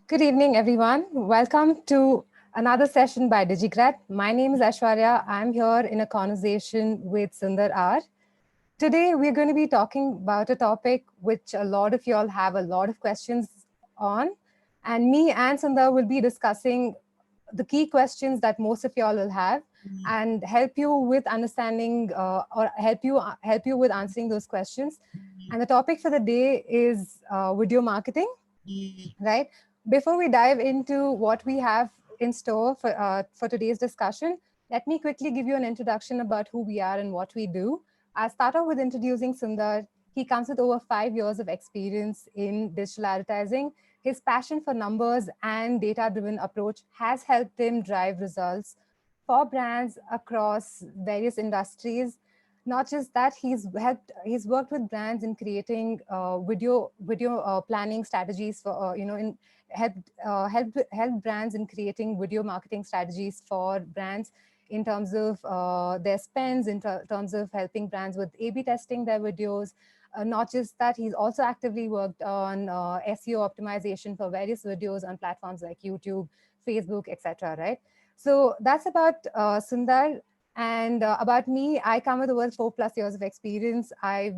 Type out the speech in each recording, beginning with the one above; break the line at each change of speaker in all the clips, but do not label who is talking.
Good evening, everyone. Welcome to another session by DigiGrad. My name is Aishwarya. I'm here in a conversation with Sundar R. Today, we're going to be talking about a topic which a lot of y'all have a lot of questions on. And me and Sundar will be discussing the key questions that most of y'all will have and help you with understanding or help you with answering those questions. And the topic for the day is video marketing, right? Before we dive into what we have in store for today's discussion, let me quickly give you an introduction about who we are and what we do. I'll start off with introducing Sundar. He comes with over 5 years of experience in digital advertising. His passion for numbers and data-driven approach has helped him drive results for brands across various industries. Not just that, he's worked with brands in creating video planning strategies for helped brands in creating video marketing strategies for brands in terms of their spends, in terms of helping brands with A/B testing their videos. Not just that, he's also actively worked on SEO optimization for various videos on platforms like YouTube, Facebook, etc. Right? So that's about Sundar. And about me, I come with over 4+ years of experience. I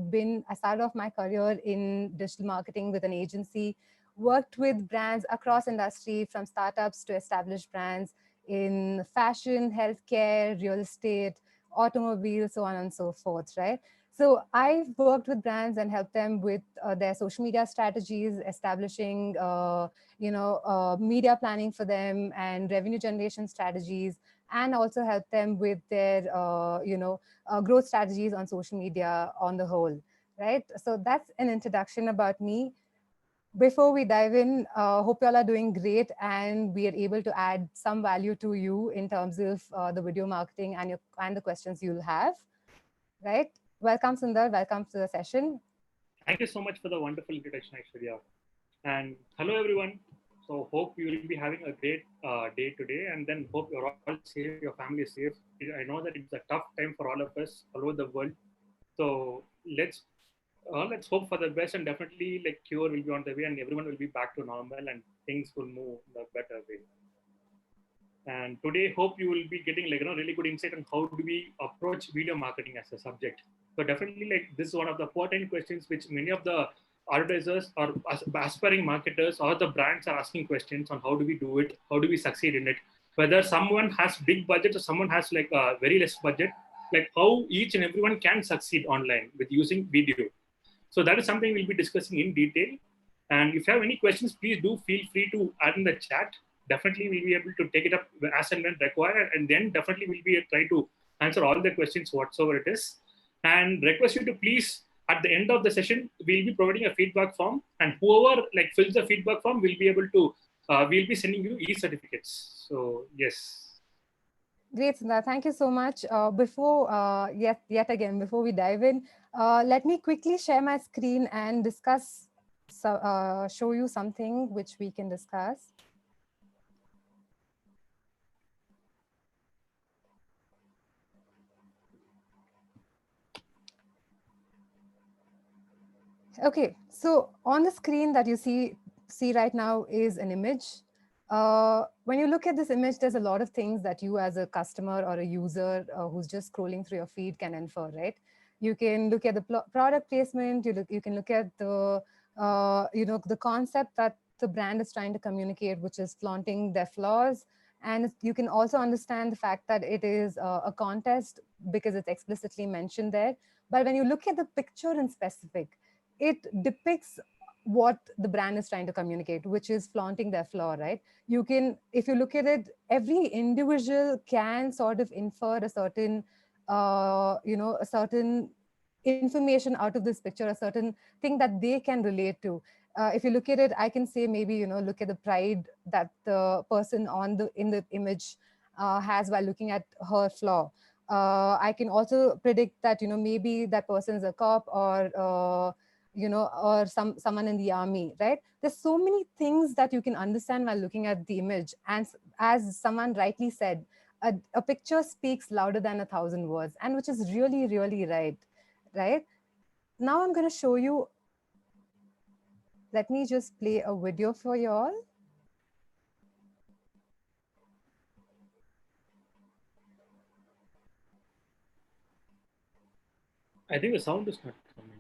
started off my career in digital marketing with an agency, worked with brands across industry, from startups to established brands in fashion, healthcare, real estate, automobile, so on and so forth, right? So I've worked with brands and helped them with their social media strategies, establishing media planning for them and revenue generation strategies, and also help them with their growth strategies on social media on the whole, right? So that's an introduction about me. Before we dive in, hope you all are doing great and we are able to add some value to you in terms of the video marketing and the questions you'll have, right? Welcome, Sundar. Welcome to the session.
Thank you so much for the wonderful introduction, Aishwarya. And hello, everyone. So hope you will be having a great day today, and then hope you're all safe, your family is safe. I know that it's a tough time for all of us all over the world. So let's hope for the best, and definitely like cure will be on the way, and everyone will be back to normal, and things will move in a better way. And today, hope you will be getting really good insight on how do we approach video marketing as a subject. So definitely, like this is one of the important questions which many of the advertisers or aspiring marketers or the brands are asking questions on how do we do it, how do we succeed in it, whether someone has big budget or someone has like a very less budget, like how each and everyone can succeed online with using video. So that is something we'll be discussing in detail. And if you have any questions, please do feel free to add in the chat. Definitely we'll be able to take it up as and when required, and then definitely we'll be try to answer all the questions whatsoever it is. And request you to please, at the end of the session, we'll be providing a feedback form, and whoever like fills the feedback form will be able to, we'll be sending you e-certificates. So yes.
Great, Sundar. Thank you so much. Before yet again, before we dive in, let me quickly share my screen and discuss, show you something which we can discuss. Okay, so on the screen that you see right now is an image. When you look at this image, there's a lot of things that you as a customer or a user who's just scrolling through your feed can infer, right? You can look at the product placement, you can look at the, the concept that the brand is trying to communicate, which is flaunting their flaws. And you can also understand the fact that it is a contest because it's explicitly mentioned there. But when you look at the picture in specific, it depicts what the brand is trying to communicate, which is flaunting their flaw, right? You can, if you look at it, every individual can sort of infer a certain, a certain information out of this picture, a certain thing that they can relate to. If you look at it, I can say maybe, look at the pride that the person in the image has while looking at her flaw. I can also predict that, maybe that person is a cop or, or someone in the army, right? There's so many things that you can understand while looking at the image. And as someone rightly said, a picture speaks louder than 1,000 words, and which is really, really right? now I'm going to show you. Let me just play a video for you all.
I think the sound is not coming.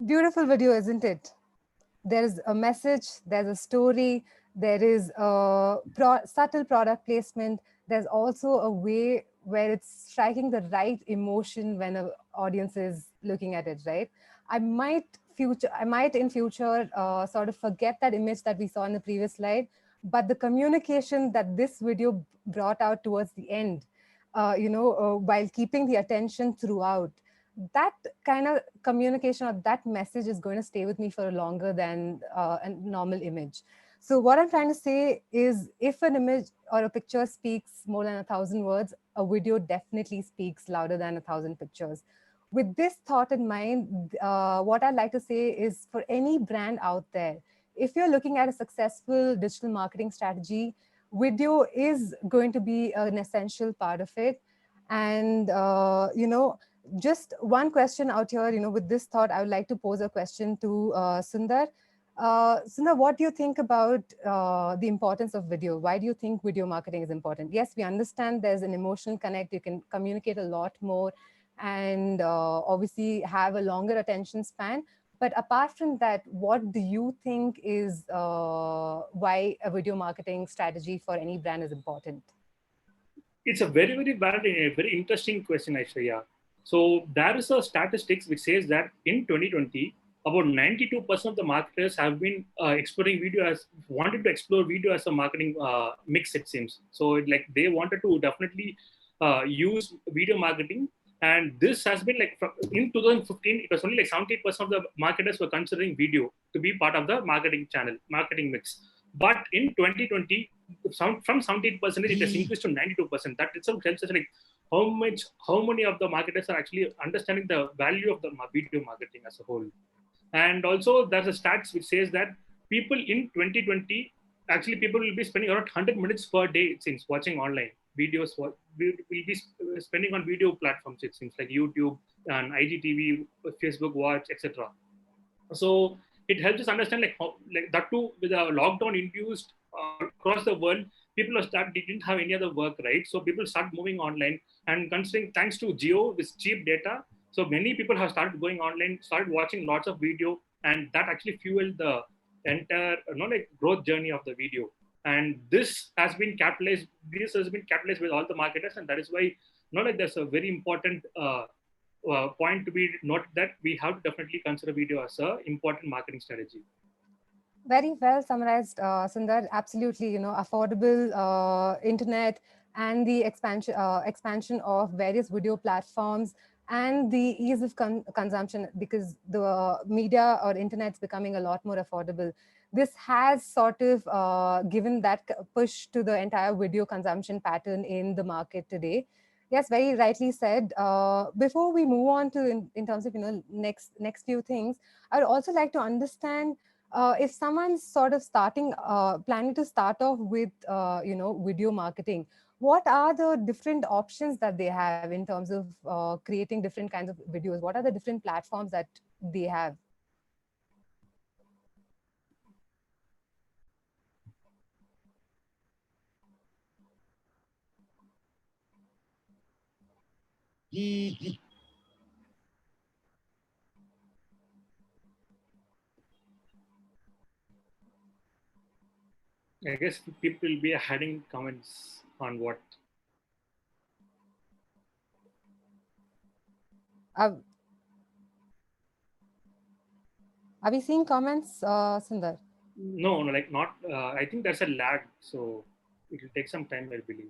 Beautiful video, isn't it? There's a message, there's a story, there is a subtle product placement. There's also a way where it's striking the right emotion when an audience is looking at it, right? I might in future sort of forget that image that we saw in the previous slide, but the communication that this video brought out towards the end, while keeping the attention throughout, that kind of communication or that message is going to stay with me for longer than a normal image. So what I'm trying to say is, if an image or a picture speaks more than 1,000 words, a video definitely speaks louder than 1,000 pictures. With this thought in mind, what I'd like to say is, for any brand out there, if you're looking at a successful digital marketing strategy, video is going to be an essential part of it. And, just one question out here, with this thought, I would like to pose a question to Sundar. Sundar, what do you think about the importance of video? Why do you think video marketing is important? Yes, we understand there's an emotional connect. You can communicate a lot more and obviously have a longer attention span. But apart from that, what do you think is why a video marketing strategy for any brand is important?
It's a very, very valid and a very interesting question, Aishwarya. So there is a statistics which says that in 2020, about 92% of the marketers have been exploring video as wanted to explore video as a marketing mix. It seems so. Like they wanted to definitely use video marketing, and this has been like in 2015, it was only like 78% of the marketers were considering video to be part of the marketing channel, marketing mix. But in 2020, from 17%, it has increased to 92%. That itself tells us like how many of the marketers are actually understanding the value of the video marketing as a whole. And also, there's a stats which says that people in 2020, actually, people will be spending around 100 minutes per day, it seems, watching online videos. Will be spending on video platforms, it seems, like YouTube and IGTV, Facebook Watch, etc. So it helps us understand like how, like that too, with a lockdown induced across the world, people didn't have any other work, right? So people start moving online, and considering thanks to Geo with cheap data, so many people have started going online, started watching lots of video, and that actually fueled the entire like growth journey of the video. And this has been capitalized. This has been capitalized with all the marketers, and that is why like there's a very important point to be noted that we have to definitely consider video as an important marketing strategy.
Very well summarized, Sundar. Absolutely, affordable internet and the expansion of various video platforms and the ease of consumption, because the media or internet's becoming a lot more affordable. This has sort of given that push to the entire video consumption pattern in the market today. Yes, very rightly said. Before we move on to in terms of next few things, I would also like to understand, if someone's sort of planning to start off with, video marketing, what are the different options that they have in terms of creating different kinds of videos? What are the different platforms that they have?
I guess people will be adding comments on what.
Are, are we seeing comments, Sundar?
No, no, like not. I think there's a lag, so it will take some time, I believe.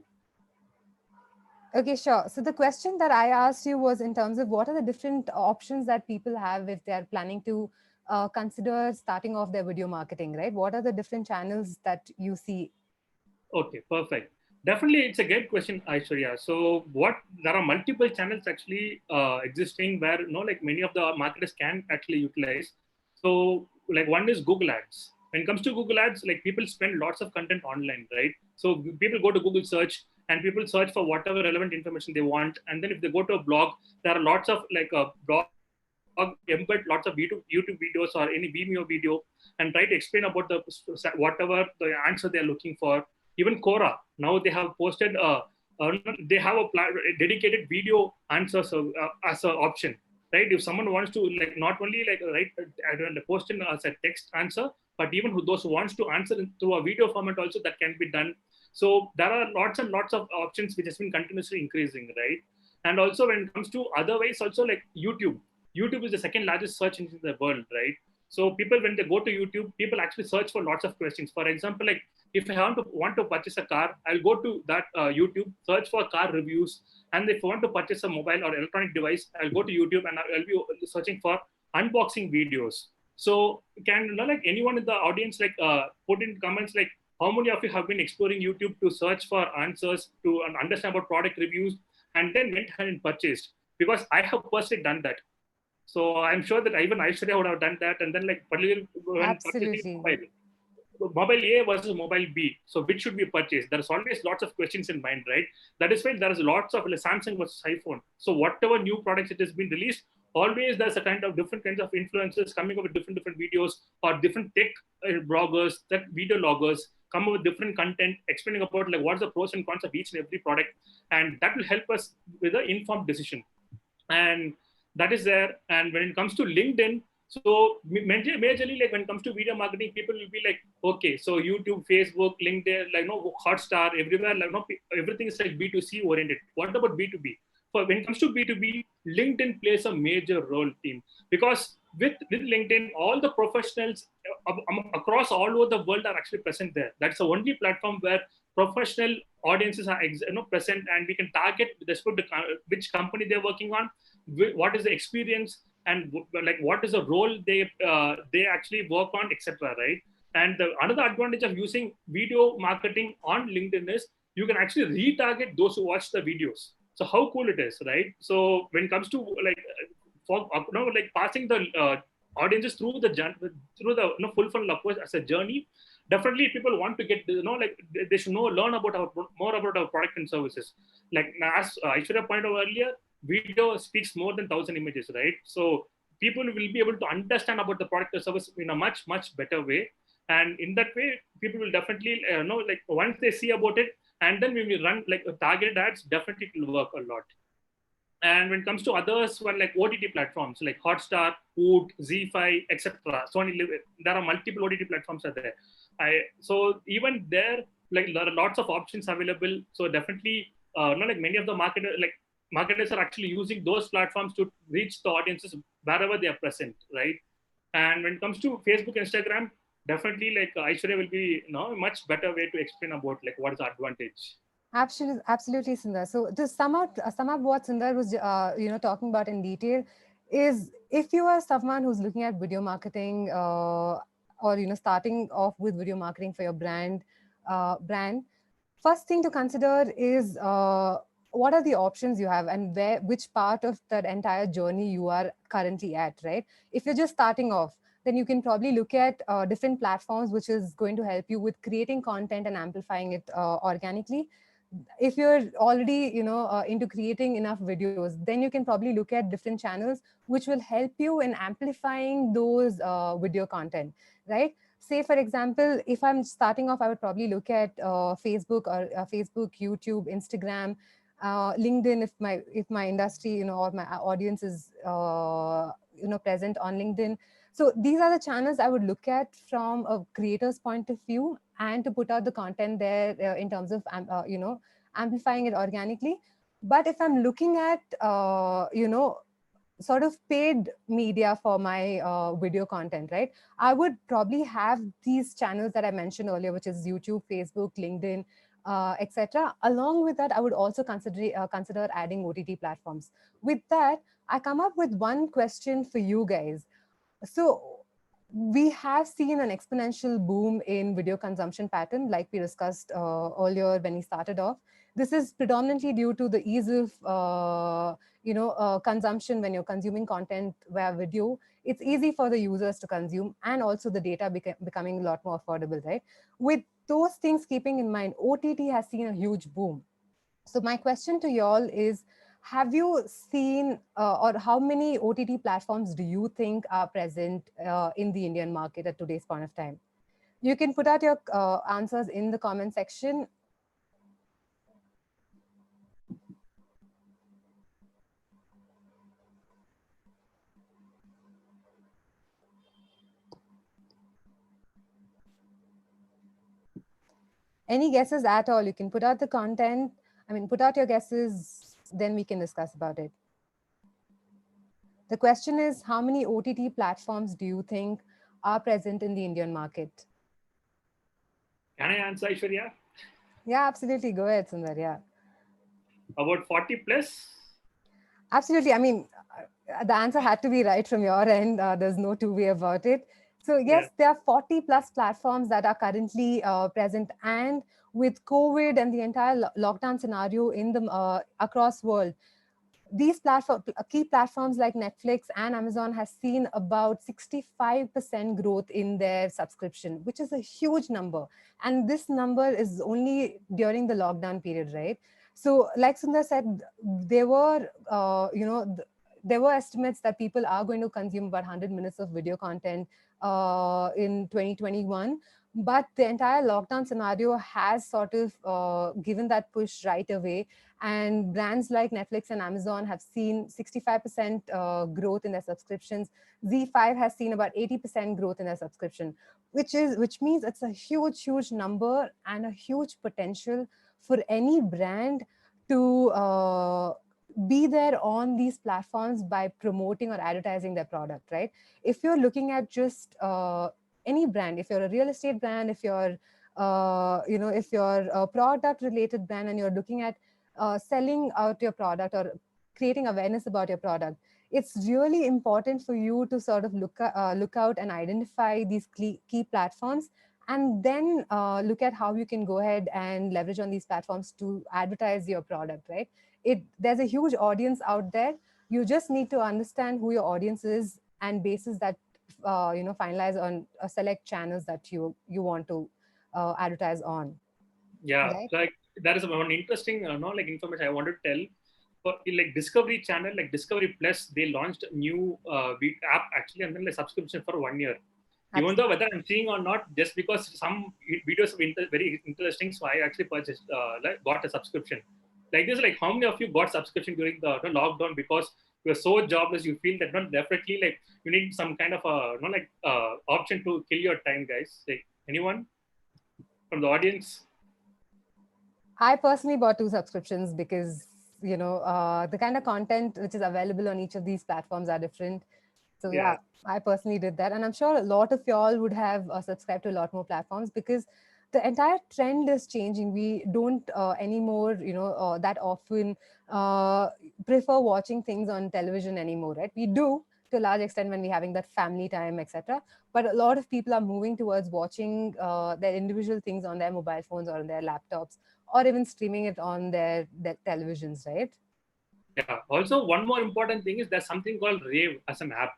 Okay, sure. So the question that I asked you was in terms of what are the different options that people have if they are planning to consider starting off their video marketing, right? What are the different channels that you see?
Okay, perfect. Definitely, it's a great question, Aishwarya. So, what there are multiple channels actually existing where like many of the marketers can actually utilize. So, like one is Google Ads. When it comes to Google Ads, like people spend lots of content online, right? So people go to Google search and people search for whatever relevant information they want, and then if they go to a blog, there are lots of like a blog embed lots of YouTube videos or any Vimeo video and try to explain about the whatever the answer they are looking for. Even Quora, now they have posted they have a dedicated video answers as an option, right? If someone wants to like not only like write post in as a text answer, but even who those who wants to answer through a video format also, that can be done. So there are lots and lots of options which has been continuously increasing, right? And also when it comes to other ways, also like YouTube is the second largest search engine in the world, right? So people, when they go to YouTube, people actually search for lots of questions. For example, like if I want to purchase a car, I'll go to that YouTube, search for car reviews, and if I want to purchase a mobile or electronic device, I'll go to YouTube and I'll be searching for unboxing videos. So can like anyone in the audience like put in comments like how many of you have been exploring YouTube to search for answers to understand about product reviews and then went ahead and purchased? Because I have personally done that. So I'm sure that even Aishwarya would have done that. And then like particularly when purchasing
Absolutely.
mobile A versus mobile B. So which should be purchased? There's always lots of questions in mind, right? That is why there is lots of like, Samsung versus iPhone. So whatever new products it has been released, always there's a kind of different kinds of influencers coming up with different videos or different tech bloggers, tech video loggers come up with different content explaining about like what's the pros and cons of each and every product, and that will help us with an informed decision. And that is there. And when it comes to LinkedIn, so majorly like when it comes to video marketing, people will be like, okay, so YouTube, Facebook, LinkedIn, like no Hotstar, everywhere, like no everything is like B2C oriented. What about B2B? For when it comes to B2B, LinkedIn plays a major role, team, because with LinkedIn, all the professionals across all over the world are actually present there. That's the only platform where professional audiences are present, and we can target with respect to which company they're working on, what is the experience, and like what is the role they actually work on, etc. Right? And another advantage of using video marketing on LinkedIn is you can actually retarget those who watch the videos. So how cool it is, right? So when it comes to like for like passing the audiences through the full funnel approach as a journey, definitely people want to get like they should learn about more about our product and services. Like as Aishwarya pointed out earlier, video speaks more than 1,000 images, right? So people will be able to understand about the product or service in a much better way, and in that way people will definitely know like once they see about it, and then when we run like targeted ads, definitely it will work a lot. And when it comes to others, one like OTT platforms like Hotstar, Woot, Z5, etc. So there are multiple OTT platforms are there. So even there, like there are lots of options available. So definitely, like many of the marketers are actually using those platforms to reach the audiences wherever they are present, right? And when it comes to Facebook, Instagram, definitely like Aishwarya will be a much better way to explain about like what is the advantage.
Absolutely, Sundar. So to sum up what Sundar was, talking about in detail, is if you are someone who's looking at video marketing, or starting off with video marketing for your brand, first thing to consider is what are the options you have and which part of that entire journey you are currently at, right? If you're just starting off, then you can probably look at different platforms, which is going to help you with creating content and amplifying it organically. If you're already into creating enough videos, then you can probably look at different channels which will help you in amplifying those video content, right? Say for example, if I'm starting off, I would probably look at Facebook, YouTube, Instagram, LinkedIn, if my industry or my audience is present on LinkedIn. So these are the channels I would look at from a creator's point of view, and to put out the content there in terms of amplifying it organically. But if I'm looking at sort of paid media for my video content, right? I would probably have these channels that I mentioned earlier, which is YouTube, Facebook, LinkedIn, etc. Along with that, I would also consider adding OTT platforms. With that, I come up with one question for you guys. So we have seen an exponential boom in video consumption pattern, like we discussed earlier when we started off. This is predominantly due to the ease of consumption. When you're consuming content via video, it's easy for the users to consume, and also the data becoming a lot more affordable, right? With those things keeping in mind, OTT has seen a huge boom. So my question to y'all is, have you seen or how many OTT platforms do you think are present in the Indian market at today's point of time? You can put out your answers in the comment section. Any guesses at all? You can put out the content. Put out your guesses, then we can discuss about it. The question is, how many OTT platforms do you think are present in the Indian market?
Can I answer, Aishwarya?
Yeah, absolutely. Go ahead, Sundar. Yeah.
About 40 plus?
Absolutely. The answer had to be right from your end. There's no two way about it. So yes, there are 40 plus platforms that are currently present, and with COVID and the entire lockdown scenario in the across world, these key platforms like Netflix and Amazon has seen about 65% growth in their subscription, which is a huge number. And this number is only during the lockdown period, right? So like Sundar said, there were, there were estimates that people are going to consume about 100 minutes of video content in 2021. But the entire lockdown scenario has sort of given that push right away, and brands like Netflix and Amazon have seen 65% growth in their subscriptions. Z5 has seen about 80% growth in their subscription, which means it's a huge number and a huge potential for any brand to be there on these platforms by promoting or advertising their product, right? If you're looking at just any brand, if you're a real estate brand, if you're if you're a product related brand and you're looking at selling out your product or creating awareness about your product, it's really important for you to sort of look out and identify these key platforms, and then look at how you can go ahead and leverage on these platforms to advertise your product, right? There's a huge audience out there. You just need to understand who your audience is, and basis that finalize on select channels that you want to advertise on.
Yeah,
Right?
like there is one interesting information I want to tell. For like Discovery Channel, like Discovery Plus, they launched a new app actually, and then like subscription for 1 year. Even though whether I'm seeing or not, just because some videos are very interesting, so I actually purchased, got a subscription. Like this, like how many of you got subscription during the lockdown because you are so jobless, you feel that not definitely like you need some kind of option to kill your time, guys? Like anyone from the audience?
I personally bought 2 subscriptions because, the kind of content which is available on each of these platforms are different. So yeah, I personally did that. And I'm sure a lot of y'all would have subscribed to a lot more platforms, because the entire trend is changing. We don't anymore, that often prefer watching things on television anymore, right? We do to a large extent when we're having that family time, etc. But a lot of people are moving towards watching their individual things on their mobile phones or on their laptops, or even streaming it on their televisions, right?
Yeah. Also, one more important thing is there's something called Rave as an app.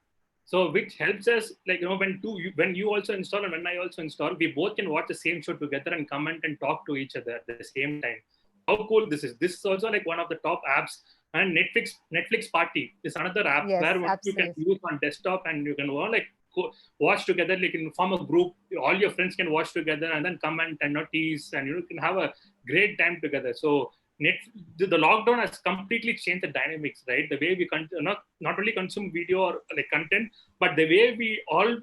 So which helps us, like when you also install and when I also install, we both can watch the same show together and comment and talk to each other at the same time. How cool this is! This is also like one of the top apps. And Netflix Party is another app where you can use on desktop and you can watch together. Like in form a group, all your friends can watch together and then comment and tease, and you can have a great time together. So the lockdown has completely changed the dynamics, right? The way we not only consume video or like content, but the way we all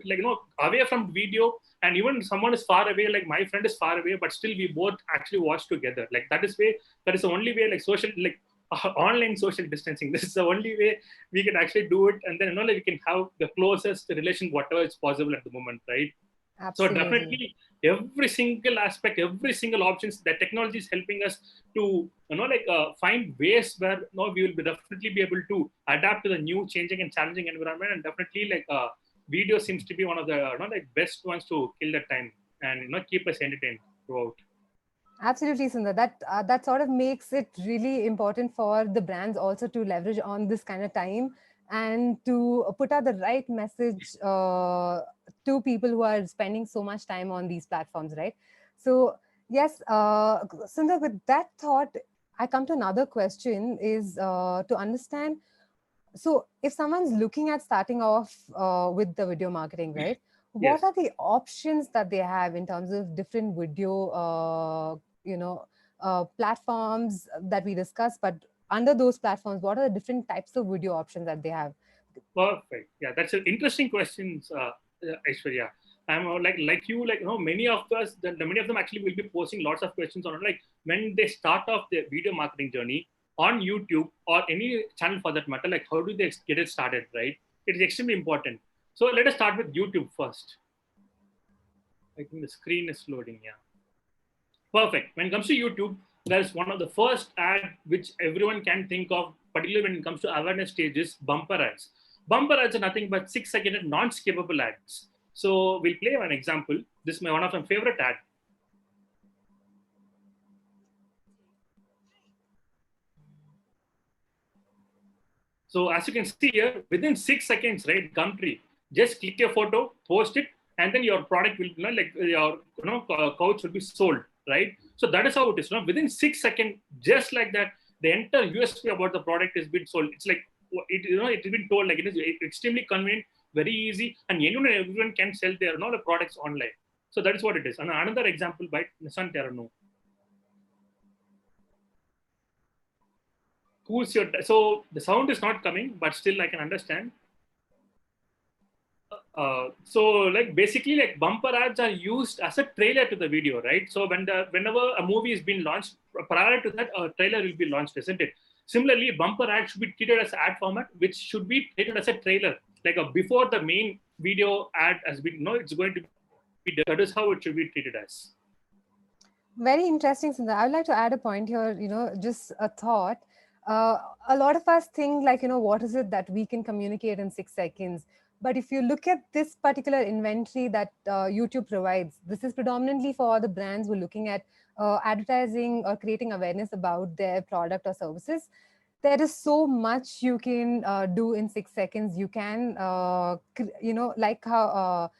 away from video, and even someone is far away, like my friend is far away, but still we both actually watch together. Like that is the only way like social, like online social distancing. This is the only way we can actually do it, and then like we can have the closest relation, whatever is possible at the moment, right? So
Absolutely.
definitely, every single aspect, every single options, that technology is helping us to find ways where we will definitely be able to adapt to the new, changing and challenging environment. And definitely, video seems to be one of the best ones to kill the time and keep us entertained throughout.
Absolutely, Sundar. That sort of makes it really important for the brands also to leverage on this kind of time and to put out the right message to people who are spending so much time on these platforms, right? So yes, Sundar, with that thought, I come to another question is to understand. So if someone's looking at starting off with the video marketing, right? What
Yes.
are the options that they have in terms of different video, platforms that we discussed? But under those platforms, what are the different types of video options that they have?
Perfect. Yeah, that's an interesting questions, Aishwarya. I'm like you, many of us, many of them actually will be posting lots of questions on like when they start off their video marketing journey on YouTube or any channel for that matter. Like, how do they get it started? Right? It is extremely important. So let us start with YouTube first. I think the screen is loading. Yeah. Perfect. When it comes to YouTube, there's one of the first ad which everyone can think of, particularly when it comes to awareness stages, bumper ads. Bumper ads are nothing but 6-second non-skippable ads. So we'll play an example. This is one of my favorite ad. So as you can see here, within 6 seconds, right, Gumtree, just click your photo, post it, and then your product will, your couch will be sold, right? So that is how it is. Within 6 seconds, just like that, the entire USP about the product is been sold. It's like it's been told like it is extremely convenient, very easy, and everyone can sell their the products online. So that is what it is. And another example by Nissan Terrano. Who's your so the sound is not coming, but still I can understand. So like basically like bumper ads are used as a trailer to the video, right? So whenever a movie is being launched, prior to that a trailer will be launched, isn't it? Similarly, bumper ad should be treated as ad format, which should be treated as a trailer, like a before the main video ad has been it's going to be, that is how it should be treated as.
Very interesting, Sundar. I would like to add a point here, just a thought. A lot of us think like, what is it that we can communicate in 6 seconds? But if you look at this particular inventory that YouTube provides, this is predominantly for the brands who are looking at advertising or creating awareness about their product or services. There is so much you can do in 6 seconds. You can, like how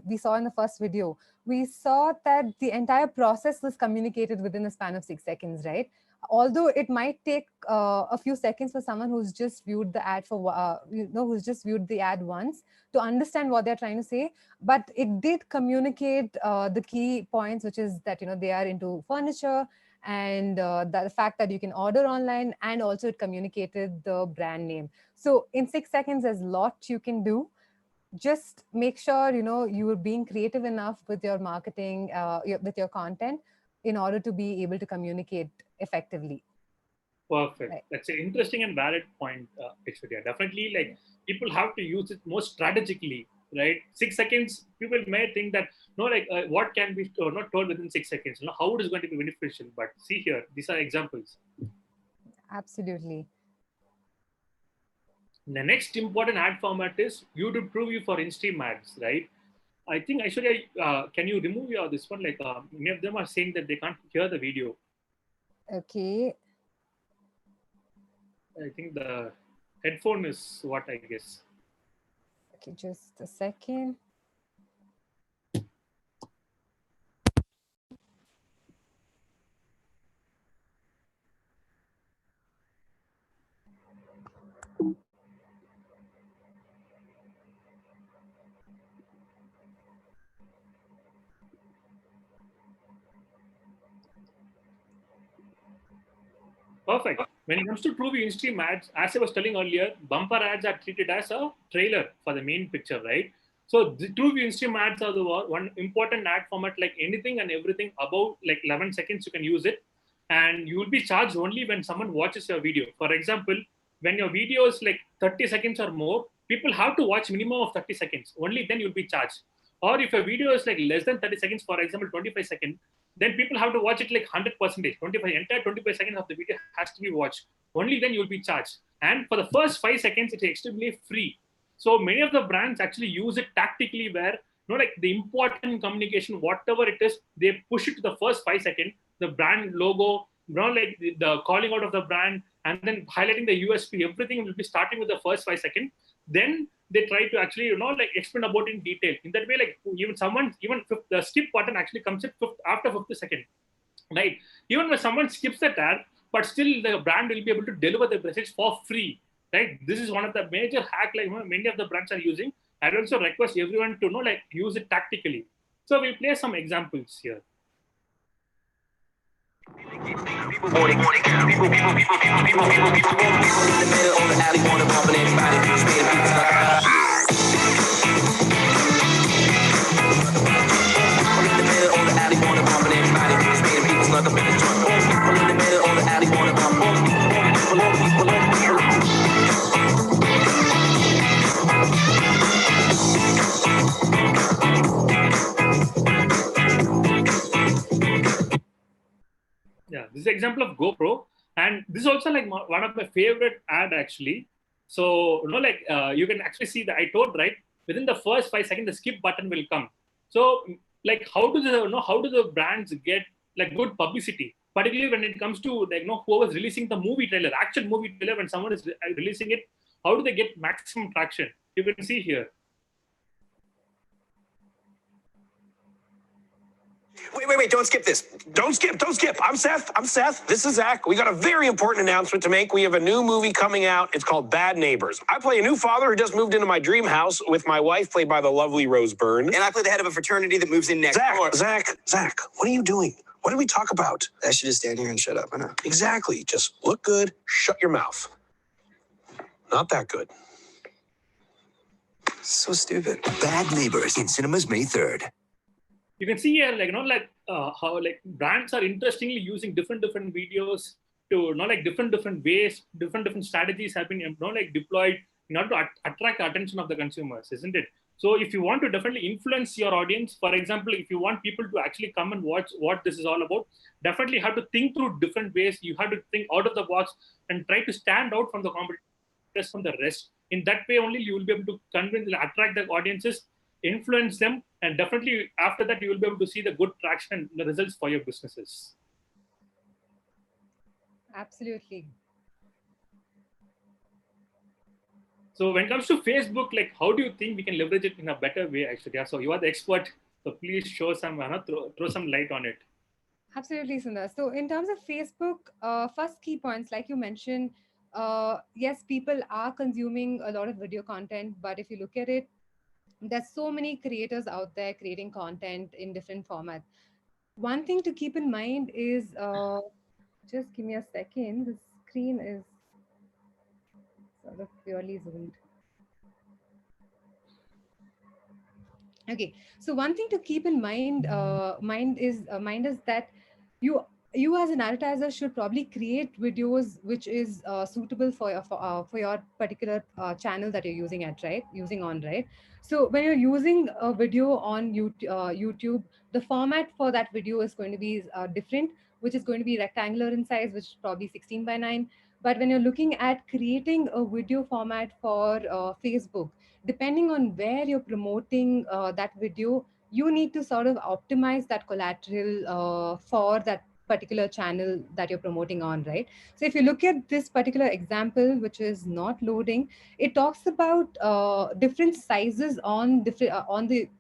we saw in the first video, we saw that the entire process was communicated within a span of 6 seconds, right? Although it might take a few seconds for someone who's just viewed the ad who's just viewed the ad once to understand what they're trying to say, but it did communicate the key points, which is that they are into furniture, and the fact that you can order online, and also it communicated the brand name. So in 6 seconds, there's a lot you can do. Just make sure you are being creative enough with your marketing, with your content, in order to be able to communicate effectively.
Perfect.
Right.
That's an interesting and valid point, Aishwarya. Definitely, like people have to use it more strategically, right? 6 seconds, people may think that what can be not told within 6 seconds, how it is going to be beneficial. But see here, these are examples.
Absolutely.
The next important ad format is YouTube preview for in-stream ads, right? I think Aishwarya, can you remove your this one? Like many of them are saying that they can't hear the video.
Okay.
I think the headphone is what I guess.
Okay, just a second.
Perfect. When it comes to TrueView in-stream ads, as I was telling earlier, bumper ads are treated as a trailer for the main picture, right? So the TrueView in-stream ads are the one important ad format, like anything and everything above like 11 seconds, you can use it. and you will be charged only when someone watches your video. For example, when your video is like 30 seconds or more, people have to watch minimum of 30 seconds. Only then you'll be charged. Or if a video is like less than 30 seconds, for example, 25 seconds, then people have to watch it like 100%. 25 seconds of the video has to be watched. Only then you'll be charged. And for the first 5 seconds, it's extremely free. So many of the brands actually use it tactically where, like the important communication, whatever it is, they push it to the first 5 seconds, the brand logo, like the calling out of the brand, and then highlighting the USP, everything will be starting with the first 5 seconds. Then they try to actually, like explain about it in detail. In that way, like the skip button actually comes at after 50 seconds, right? Even when someone skips that ad, but still the brand will be able to deliver the message for free, right? This is one of the major hack like many of the brands are using. I also request everyone to like use it tactically. So we'll play some examples here. Yeah, this is an example of GoPro, and this is also like one of my favorite ad actually. So like you can actually see that I told, right, within the first 5 seconds the skip button will come. So like how do the brands get like good publicity, particularly when it comes to like who was releasing the movie trailer, actual movie trailer, when someone is releasing it, how do they get maximum traction? You can see here.
Wait, don't skip this. Don't skip. I'm Seth. This is Zach. We got a very important announcement to make. We have a new movie coming out. It's called Bad Neighbors. I play a new father who just moved into my dream house with my wife, played by the lovely Rose Byrne.
And I play the head of a fraternity that moves in next door.
Zach, what are you doing? What did we talk about?
I should just stand here and shut up. I know.
Exactly. Just look good, shut your mouth. Not that good.
So stupid.
Bad Neighbors in cinemas May 3rd.
You can see here, like, how like brands are interestingly using different videos to, like different ways, different strategies have been, like deployed in order to attract the attention of the consumers, isn't it? So if you want to definitely influence your audience, for example, if you want people to actually come and watch what this is all about, definitely have to think through different ways. You have to think out of the box and try to stand out from the competitors, from the rest. In that way only you will be able to convince, attract the audiences, influence them, and definitely after that you will be able to see the good traction and the results for your businesses.
Absolutely.
So when it comes to Facebook, like how do you think we can leverage it in a better way, Aishwarya? So you are the expert, so please show some, throw some light on it.
Absolutely, Sundar. So in terms of Facebook, first key points, like you mentioned, yes, people are consuming a lot of video content, but if you look at it, there's so many creators out there creating content in different formats. One thing to keep in mind is, just give me a second, the screen is sort of purely zoomed. Okay, so one thing to keep in mind, is that you as an advertiser should probably create videos which is suitable for your particular channel that you're using on, right? So when you're using a video on YouTube, the format for that video is going to be different, which is going to be rectangular in size, which is probably 16:9. But when you're looking at creating a video format for Facebook, depending on where you're promoting that video, you need to sort of optimize that collateral for that particular channel that you're promoting on, right? So if you look at this particular example, which is not loading, it talks about different sizes on the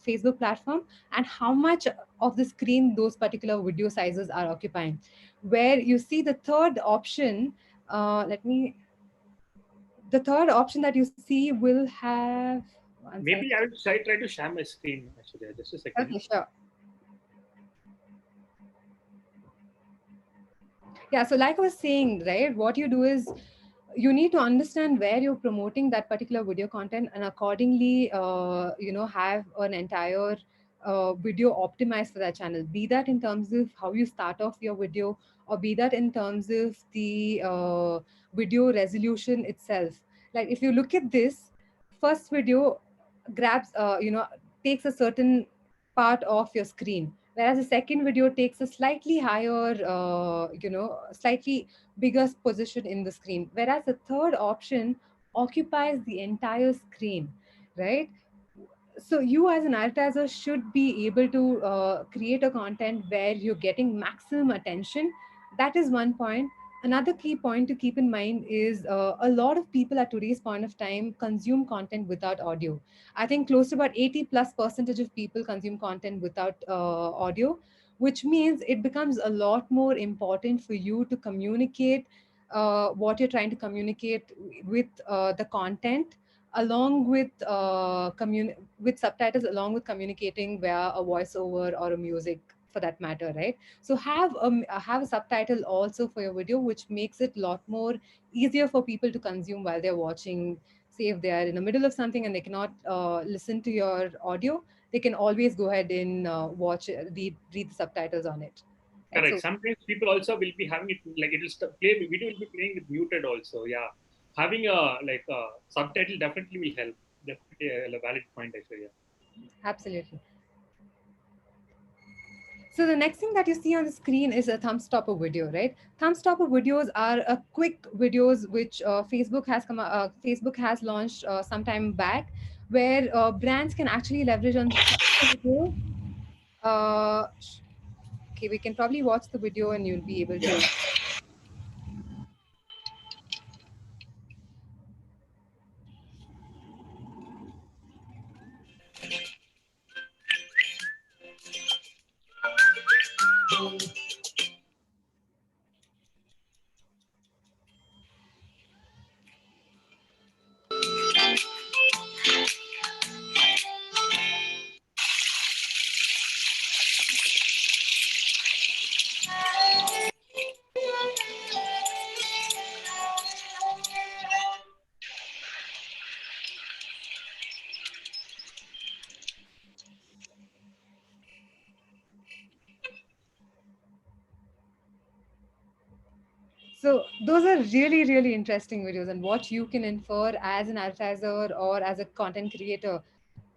Facebook platform and how much of the screen those particular video sizes are occupying. Where you see the third option, the third option that you see will have.
Maybe I will try to share my screen, actually. Just a second.
Okay, sure. Yeah, so like I was saying, right, what you do is you need to understand where you're promoting that particular video content and accordingly, have an entire video optimized for that channel, be that in terms of how you start off your video, or be that in terms of the video resolution itself. Like if you look at this, first video grabs, takes a certain part of your screen, whereas the second video takes a slightly higher, slightly bigger position in the screen, whereas the third option occupies the entire screen, right? So you as an advertiser should be able to create a content where you're getting maximum attention. That is one point. Another key point to keep in mind is a lot of people at today's point of time consume content without audio. I think close to about 80 plus percentage of people consume content without audio, which means it becomes a lot more important for you to communicate what you're trying to communicate with the content, along with with subtitles, along with communicating via a voiceover or a music for that matter, right? So have a subtitle also for your video, which makes it a lot more easier for people to consume while they're watching. Say if they are in the middle of something and they cannot listen to your audio, they can always go ahead and read the subtitles on it, right?
Correct.
So
Sometimes people also will be having it like it will play. Video will be playing with muted also. Yeah, having a subtitle definitely will help. Definitely a valid point, Aishwarya.
absolutely. So the next thing that you see on the screen is a thumb stopper video, right? Thumb stopper videos are a quick videos which Facebook has launched some time back, where brands can actually leverage on the video. Uh, okay, we can probably watch the video and you'll be able to. So those are really, really interesting videos. And what you can infer as an advertiser or as a content creator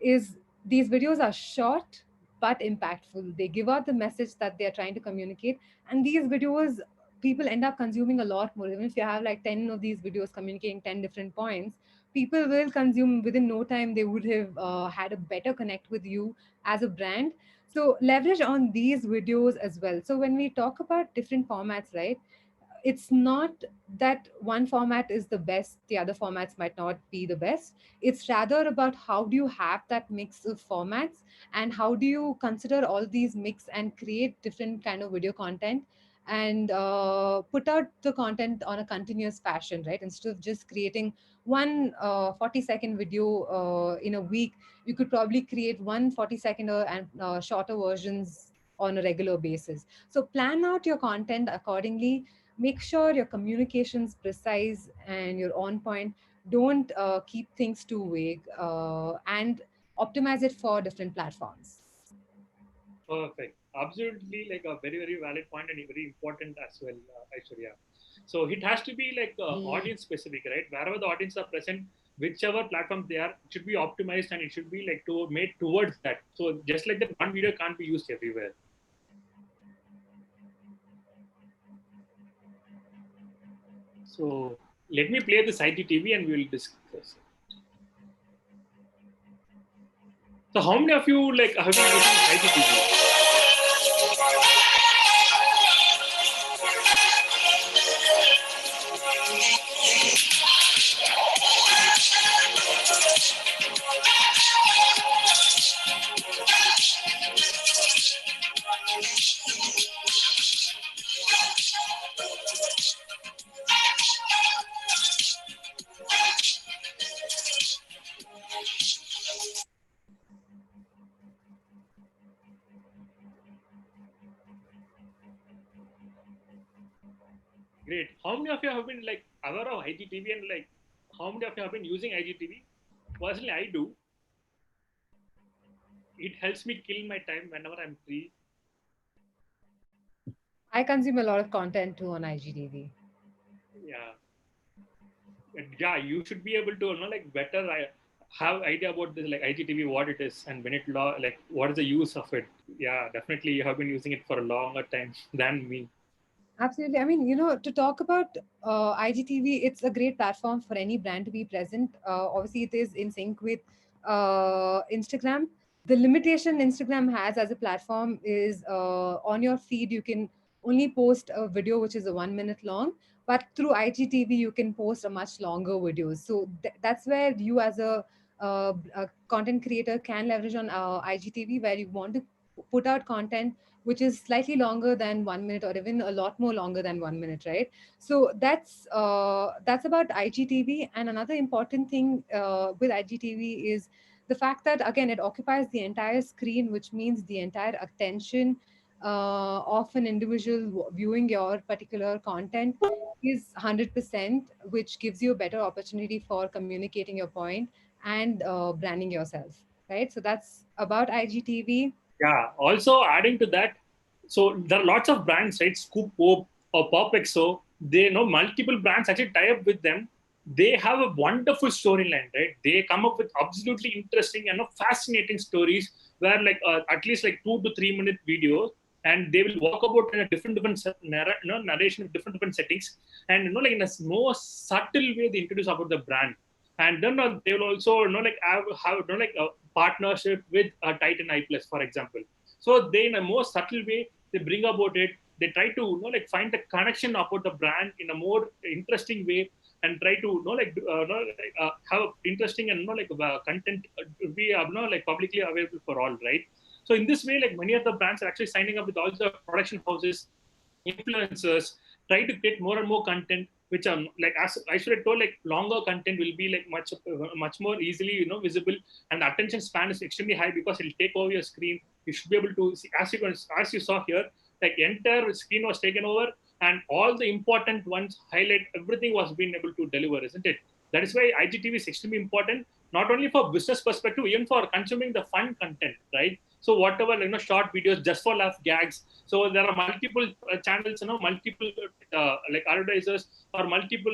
is these videos are short but impactful. They give out the message that they are trying to communicate. And these videos, people end up consuming a lot more. Even if you have like 10 of these videos communicating 10 different points, people will consume within no time. They would have had a better connect with you as a brand. So leverage on these videos as well. So when we talk about different formats, right? It's not that one format is the best, the other formats might not be the best. It's rather about how do you have that mix of formats, and how do you consider all these mix and create different kind of video content, and put out the content on a continuous fashion, right? Instead of just creating one 40-second video in a week, you could probably create one 40-second and shorter versions on a regular basis. So plan out your content accordingly. Make sure your communication's precise and you're on point. Don't keep things too vague, and optimize it for different platforms.
Perfect. Absolutely, like a very very valid point and very important as well, Aishwarya. So it has to be like audience specific, right? Wherever the audience are present, whichever platform they are, it should be optimized and it should be like made towards that. So just like that, one video can't be used everywhere. So let me play this IGTV and we will discuss. So how many of you like have been using IGTV? Great. How many of you have been like aware of IGTV and like how many of you have been using IGTV? Personally, I do. it helps me kill my time whenever I'm free.
I consume a lot of content too on IGTV.
Yeah. Yeah, you should be able to like better have idea about this like IGTV, what it is, and when it like what is the use of it. Yeah, definitely you have been using it for a longer time than me.
Absolutely. I mean, to talk about IGTV, it's a great platform for any brand to be present. Obviously, it is in sync with Instagram. The limitation Instagram has as a platform is on your feed, you can only post a video which is a 1 minute long, but through IGTV, you can post a much longer videos. So that's where you, as a content creator, can leverage on IGTV, where you want to put out content which is slightly longer than 1 minute or even a lot more longer than 1 minute, right? So that's about IGTV. And another important thing with IGTV is the fact that, again, it occupies the entire screen, which means the entire attention of an individual viewing your particular content is 100%, which gives you a better opportunity for communicating your point and branding yourself, right? So that's about IGTV.
Yeah. Also adding to that, so there are lots of brands, right? Scoop Pop or Popexo. They know multiple brands actually tie up with them. They have a wonderful storyline, right? They come up with absolutely interesting and fascinating stories where like at least like 2 to 3 minute videos, and they will walk about in a different narration of different settings, and like in a more subtle way they introduce about the brand. And then they will also like have like a partnership with Titan I Plus, for example. So they, in a more subtle way, they bring about it. They try to like find the connection about the brand in a more interesting way, and try to have interesting and like content be like publicly available for all, right? So in this way, like many of the brands are actually signing up with all the production houses, influencers, try to get more and more content, which are like, as I should have told, like longer content will be like much more easily visible, and the attention span is extremely high because it'll take over your screen. You should be able to see, as you saw here, like entire screen was taken over, and all the important ones highlight, everything was being able to deliver, isn't it? That is why IGTV is extremely important, not only for business perspective, even for consuming the fun content, right? So whatever short videos just for laugh gags. So there are multiple channels, multiple like advertisers or multiple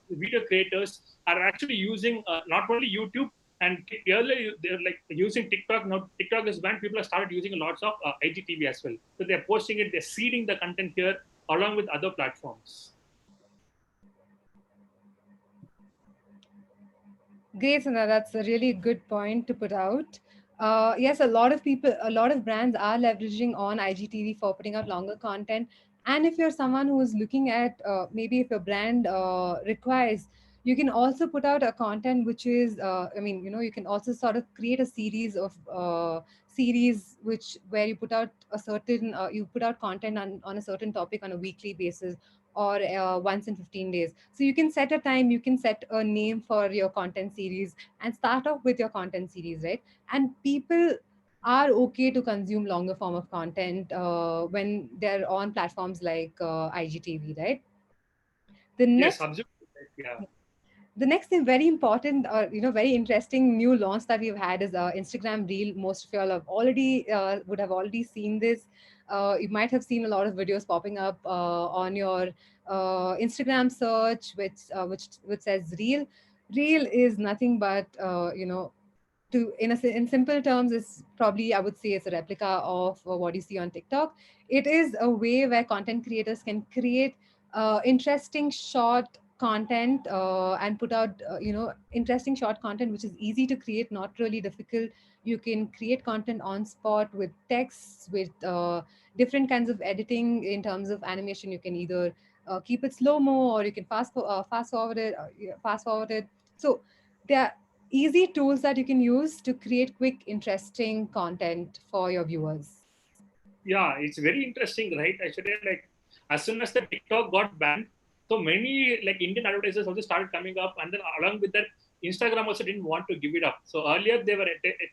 video creators are actually using not only YouTube, and earlier they're like using TikTok. Now TikTok is banned. People have started using lots of IGTV as well. So they're posting it, they're seeding the content here along with other platforms.
Great, Sundar. That's a really good point to put out. Yes, a lot of brands are leveraging on IGTV for putting out longer content. And if you're someone who is looking at maybe if your brand requires, you can also put out a content which is, you can also sort of create a series of series where you put out you put out content on a certain topic on a weekly basis, or once in 15 days. So you can set a time, you can set a name for your content series and start off with your content series, right? And people are okay to consume longer form of content when they're on platforms like IGTV, right? The
Yes,
next
absolutely. Yeah.
the next thing, very important, or very interesting new launch that we've had is Instagram Reel. Most of y'all have already would have already seen this. You might have seen a lot of videos popping up on your Instagram search, which says Reel. Reel is nothing but in simple terms, is probably, I would say, it's a replica of what you see on TikTok. It is a way where content creators can create interesting short content and put out interesting short content which is easy to create, not really difficult. You can create content on spot with texts, with different kinds of editing. In terms of animation, you can either keep it slow mo, or you can fast forward it, so there are easy tools that you can use to create quick, interesting content for your viewers.
Yeah, it's very interesting, right? Actually, like as soon as the TikTok got banned, so many like Indian advertisers also started coming up, and then along with that, Instagram also didn't want to give it up. So earlier they were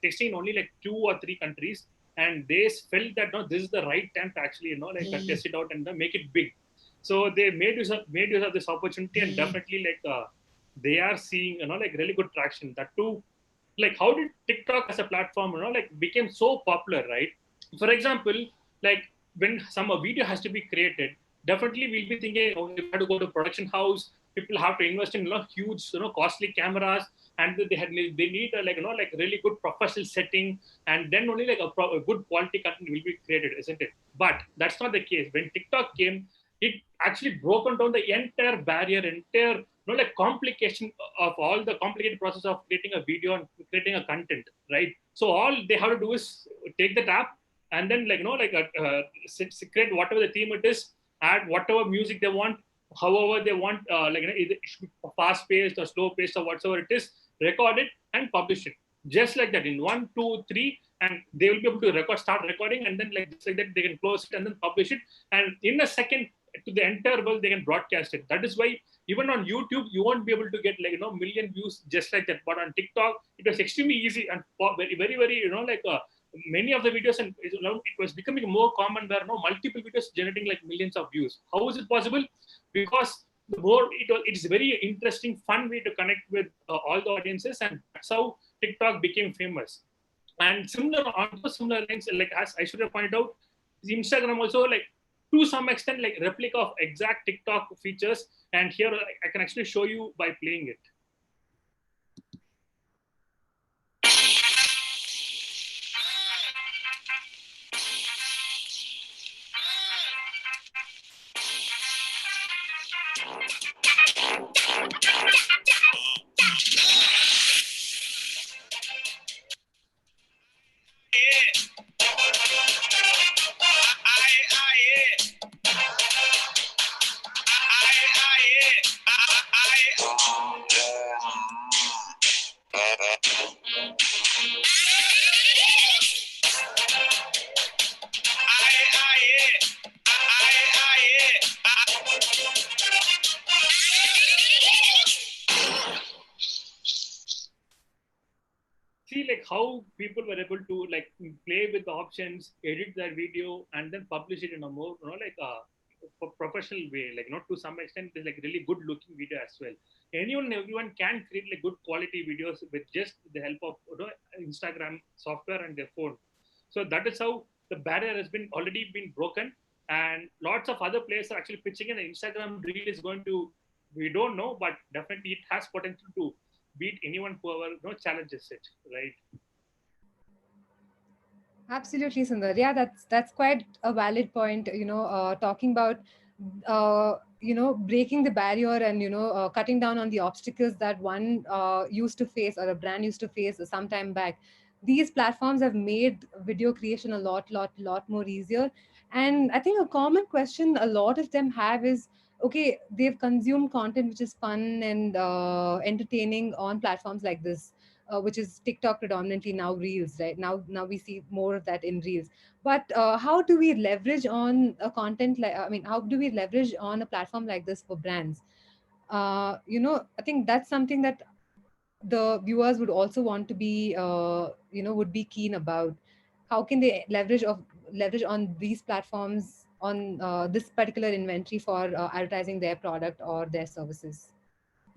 testing in only like 2 or 3 countries, and they felt that no, this is the right time to actually test it out and make it big. So they made use of this opportunity, and definitely like they are seeing like really good traction. That too, like how did TikTok as a platform, like became so popular, right? For example, like when some video has to be created, definitely we'll be thinking, oh, you have to go to production house. People have to invest in huge, costly cameras, and they need a, like really good professional setting, and then only like a good quality content will be created, isn't it? But that's not the case. When TikTok came, it actually broken down the entire barrier, entire like complication of all the complicated process of creating a video and creating a content, right? So all they have to do is take the app and then create whatever the theme it is, add whatever music they want, however they want, either it should be fast paced or slow paced or whatsoever it is, record it and publish it. Just like that, in 1, 2, 3, and they will be able to start recording, and then just like that they can close it and then publish it, and in a second to the entire world they can broadcast it. That is why even on YouTube you won't be able to get million views just like that. But on TikTok it was extremely easy and very very very many of the videos, and it was becoming more common where multiple videos generating like millions of views. How is it possible? Because the more it's a very interesting, fun way to connect with all the audiences, and that's how TikTok became famous. And similar lines, like as Aishwarya pointed out, Instagram also, like to some extent, like replica of exact TikTok features. And here I can actually show you by playing it. See, like how people were able to like play with the options, edit their video, and then publish it in a more professional way. Like not to some extent, there's like really good looking video as well. Everyone can create like good quality videos with just the help of Instagram software and their phone. So that is how the barrier has been already been broken, and lots of other players are actually pitching in. Instagram reel is going to, we don't know, but definitely it has potential to beat anyone whoever challenges it, right?
Absolutely, Sundar. Yeah, that's quite a valid point. Talking about breaking the barrier and cutting down on the obstacles that one used to face or a brand used to face some time back. These platforms have made video creation a lot more easier. And I think a common question a lot of them have is, okay, they've consumed content which is fun and entertaining on platforms like this, which is TikTok predominantly, now Reels, right? Now we see more of that in Reels. But how do we leverage on a content like, I mean, how do we leverage on a platform like this for brands? I think that's something that the viewers would also want to be, would be keen about. How can they leverage on these platforms on this particular inventory for advertising their product or their services?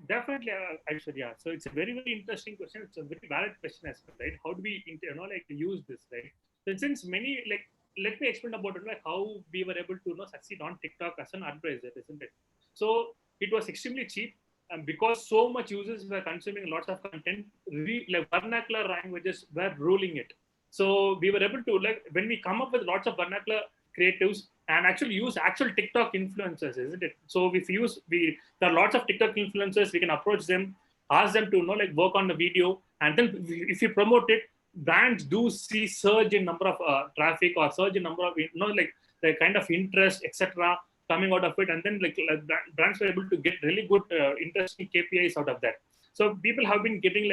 Definitely, Aishwarya. So it's a very, very interesting question. It's a very valid question as well, right? How do we, use this, right? So since many, like, let me explain about it, like how we were able to, succeed on TikTok as an advertiser, isn't it? So it was extremely cheap, and because so much users were consuming lots of content, like vernacular languages were ruling it. So we were able to, like, when we come up with lots of vernacular creatives and actually use actual TikTok influencers, isn't it? So if there are lots of TikTok influencers, we can approach them, ask them to work on the video, and then if you promote it, brands do see surge in number of traffic or surge in number of the kind of interest, etc., coming out of it, and then brands were able to get really good interesting KPIs out of that. So people have been getting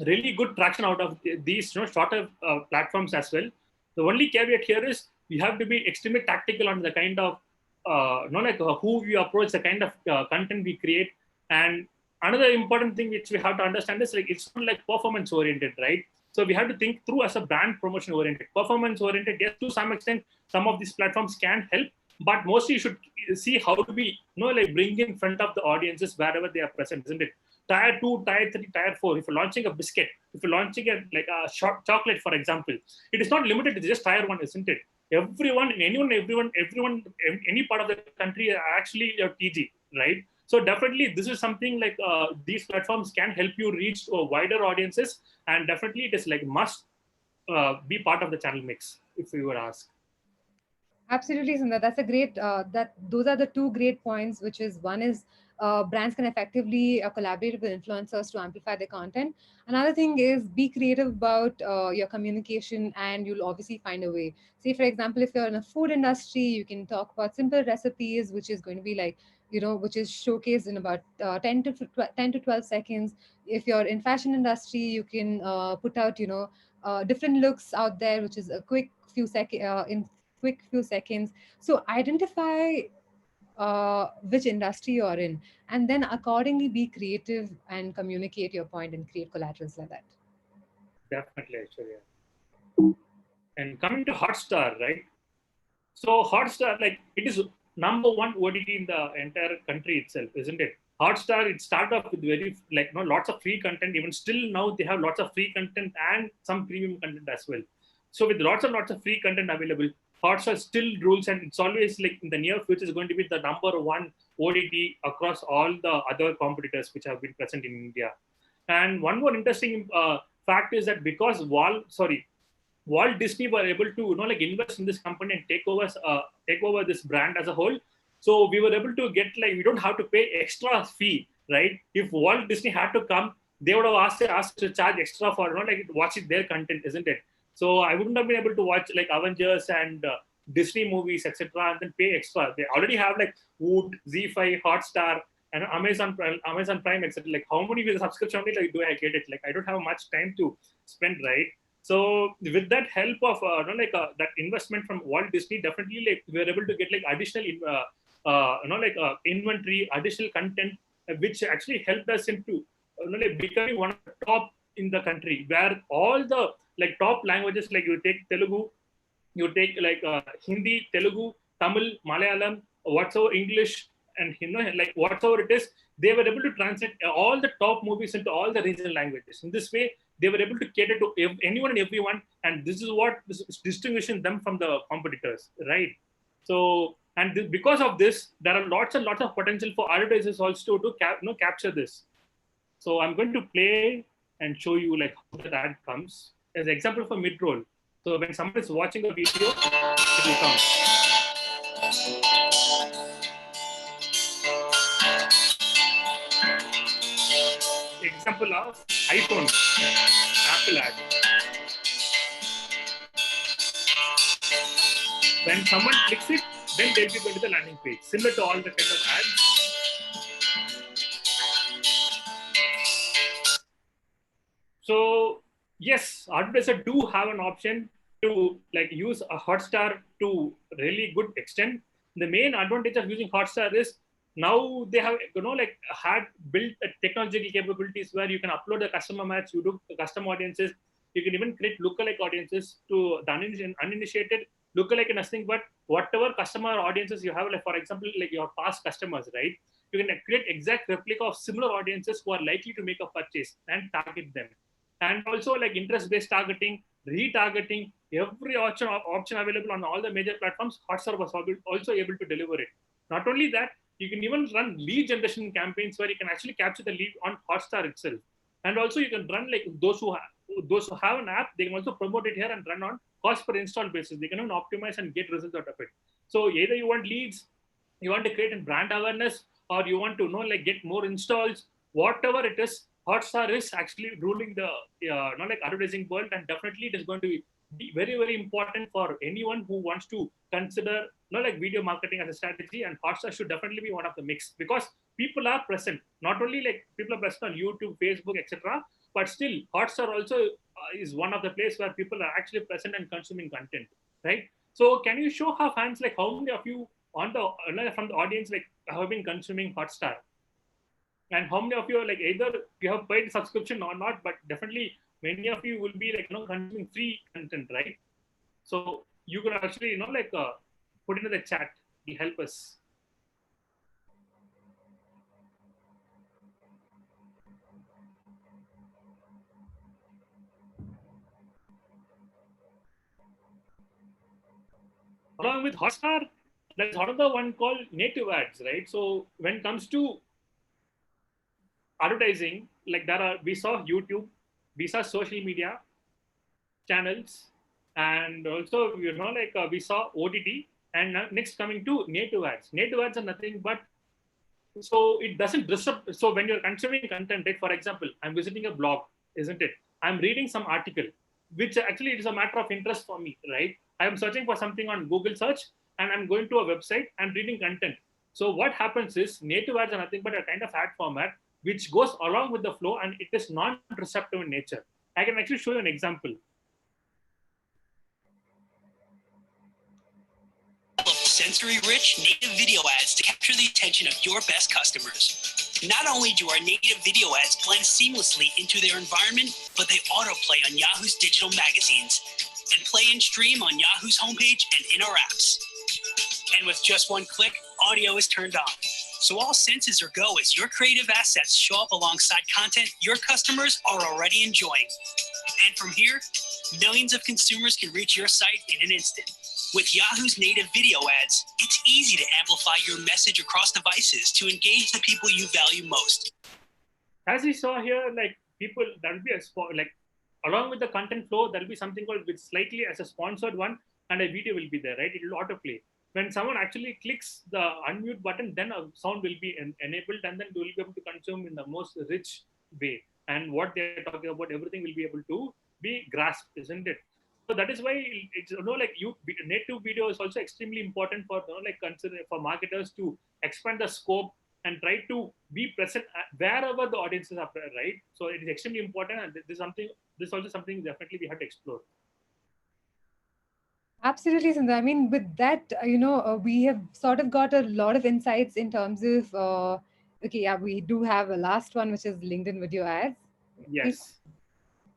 really good traction out of these shorter platforms as well. The only caveat here is we have to be extremely tactical on the kind of who we approach, the kind of content we create. And another important thing which we have to understand is it's not like performance oriented, right? So we have to think through as a brand promotion oriented. Performance oriented, yes, to some extent, some of these platforms can help, but mostly you should see how to be bring in front of the audiences wherever they are present, isn't it? tier 2, tier 3, tier 4. If you're launching a biscuit, if you're launching a short chocolate, for example, it is not limited to just tier 1, isn't it? Everyone, everyone, any part of the country are actually your TG, right? So definitely this is something like these platforms can help you reach wider audiences, and definitely it is like must be part of the channel mix, if you would ask.
Absolutely, Sundar. That's a great. Those are the two great points. Which is one is brands can effectively collaborate with influencers to amplify their content. Another thing is be creative about your communication, and you'll obviously find a way. Say, for example, if you're in a food industry, you can talk about simple recipes, which is going to be like which is showcased in about 10 to 12 seconds. If you're in fashion industry, you can put out different looks out there, which is a quick few seconds in quick few seconds. So identify which industry you're in, and then accordingly be creative and communicate your point and create collaterals like that.
Definitely, Aishwarya. And coming to Hotstar, right? So Hotstar, like it is #1 OTT in the entire country itself, isn't it? Hotstar, it started off with very lots of free content. Even still now they have lots of free content and some premium content as well. So with lots of free content available, Hotstar still rules, and it's always like in the near future is going to be the #1 OTT across all the other competitors which have been present in India. And one more interesting fact is that because Walt Disney were able to invest in this company and take over this brand as a whole. So we were able to get we don't have to pay extra fee, right? If Walt Disney had to come, they would have asked to charge extra for watching their content, isn't it? So I wouldn't have been able to watch Avengers and Disney movies, etc., and then pay extra. They already have Woot, Z5, Hotstar, and Amazon Prime, etc. How many with the subscription only do I get it? I don't have much time to spend, right? So with that help of that investment from Walt Disney, definitely we were able to get additional inventory, additional content, which actually helped us into becoming one of the top in the country, where all the top languages, you take Telugu, you take Hindi, Telugu, Tamil, Malayalam, whatsoever English, and whatsoever it is, they were able to translate all the top movies into all the regional languages. In this way, they were able to cater to anyone and everyone, and this is what is distinguishing them from the competitors, right? So, and because of this, there are lots and lots of potential for advertisers also to capture this. So I'm going to play and show you how that ad comes as an example for mid-roll. So when someone is watching a video, it will come. Example of iPhone, Apple ad. When someone clicks it, then they'll be going to the landing page, similar to all the kind of ads. So yes, advertisers do have an option to use a Hotstar to really good extent. The main advantage of using Hotstar is now they have had built technological capabilities where you can upload the customer match, you do custom audiences, you can even create lookalike audiences to the uninitiated. Lookalike is nothing but whatever customer audiences you have, for example, your past customers, right? You can create exact replica of similar audiences who are likely to make a purchase and target them. And also interest-based targeting, retargeting, every option available on all the major platforms, Hotstar was also able to deliver it. Not only that, you can even run lead generation campaigns where you can actually capture the lead on Hotstar itself. And also you can run those who have an app, they can also promote it here and run on cost per install basis. They can even optimize and get results out of it. So either you want leads, you want to create a brand awareness, or you want to get more installs, whatever it is, Hotstar is actually ruling the advertising world, and definitely it is going to be very, very important for anyone who wants to consider video marketing as a strategy. And Hotstar should definitely be one of the mix, because people are present. Not only people are present on YouTube, Facebook, etc., but still Hotstar also is one of the places where people are actually present and consuming content, right? So can you show of hands how many of you on the from the audience have been consuming Hotstar? And how many of you either you have paid subscription or not, but definitely many of you will be consuming free content, right? So you can actually put into the chat. It'll help us. Along with Hotstar, there's another one called native ads, right? So when it comes to advertising, like we saw YouTube, we saw social media channels, and also we saw OTT, and next coming to native ads. Native ads are nothing but, so it doesn't disrupt. So when you're consuming content, right? For example, I'm visiting a blog, isn't it? I'm reading some article, which actually is a matter of interest for me, right? I'm searching for something on Google search, and I'm going to a website and reading content. So what happens is native ads are nothing but a kind of ad format which goes along with the flow, and it is non-receptive in nature. I can actually show you an example.
Sensory-rich native video ads to capture the attention of your best customers. Not only do our native video ads blend seamlessly into their environment, but they autoplay on Yahoo's digital magazines and play and stream on Yahoo's homepage and in our apps. And with just one click, audio is turned on. So all senses are go as your creative assets show up alongside content your customers are already enjoying. And from here, millions of consumers can reach your site in an instant. With Yahoo's native video ads, it's easy to amplify your message across devices to engage the people you value most.
As we saw here, like people, that will be along with the content flow, there will be something called with slightly as a sponsored one, and a video will be there, right? It will autoplay. When someone actually clicks the unmute button, then a sound will be enabled, and then they will be able to consume in the most rich way. And what they're talking about, everything will be able to be grasped, isn't it? So that is why it's native video is also extremely important for consider for marketers to expand the scope and try to be present wherever the audiences are, right? So it is extremely important, and this is also something definitely we have to explore.
Absolutely, Sundar. I mean, with that, we have sort of got a lot of insights in terms of, okay, yeah, we do have a last one, which is LinkedIn video ads.
Yes.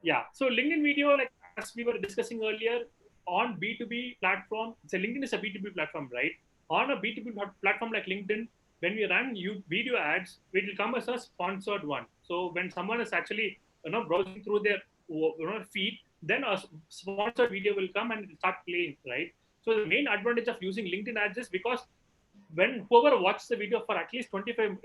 Yeah. So LinkedIn video, like as we were discussing earlier, on B2B platform, so LinkedIn is a B2B platform, right? On a B2B platform like LinkedIn, when we run video ads, it will come as a sponsored one. So when someone is actually browsing through their feed, then a sponsored video will come and start playing, right? So the main advantage of using LinkedIn ads is because when whoever watches the video for at least 25%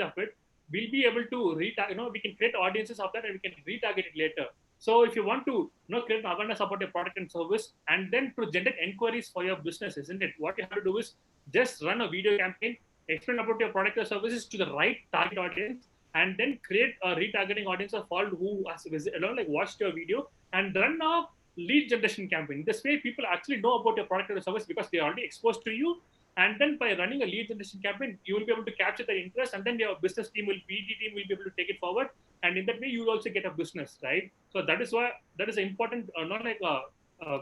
of it, we'll be able to we can create audiences of that, and we can retarget it later. So if you want to create awareness about your product and service, and then to generate inquiries for your business, isn't it? What you have to do is just run a video campaign, explain about your product or services to the right target audience, and then create a retargeting audience of all who has watched your video, and run a lead generation campaign. This way, people actually know about your product or service because they are already exposed to you. And then by running a lead generation campaign, you will be able to capture their interest, and then your business team BD team will be able to take it forward. And in that way, you will also get a business, right? So that is why that is important, not like a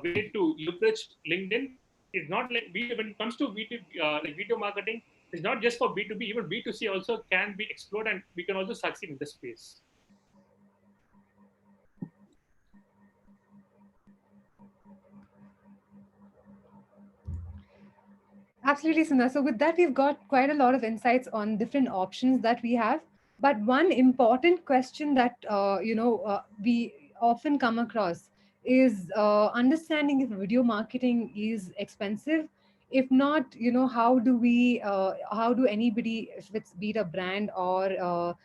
way to leverage LinkedIn. It's not like when it comes to video marketing, it's not just for B2B, even B2C also can be explored, and we can also succeed in this space.
Absolutely, Sundar. So with that, we've got quite a lot of insights on different options that we have. But one important question that we often come across is understanding if video marketing is expensive. If not, how do anybody, if it's be it a brand or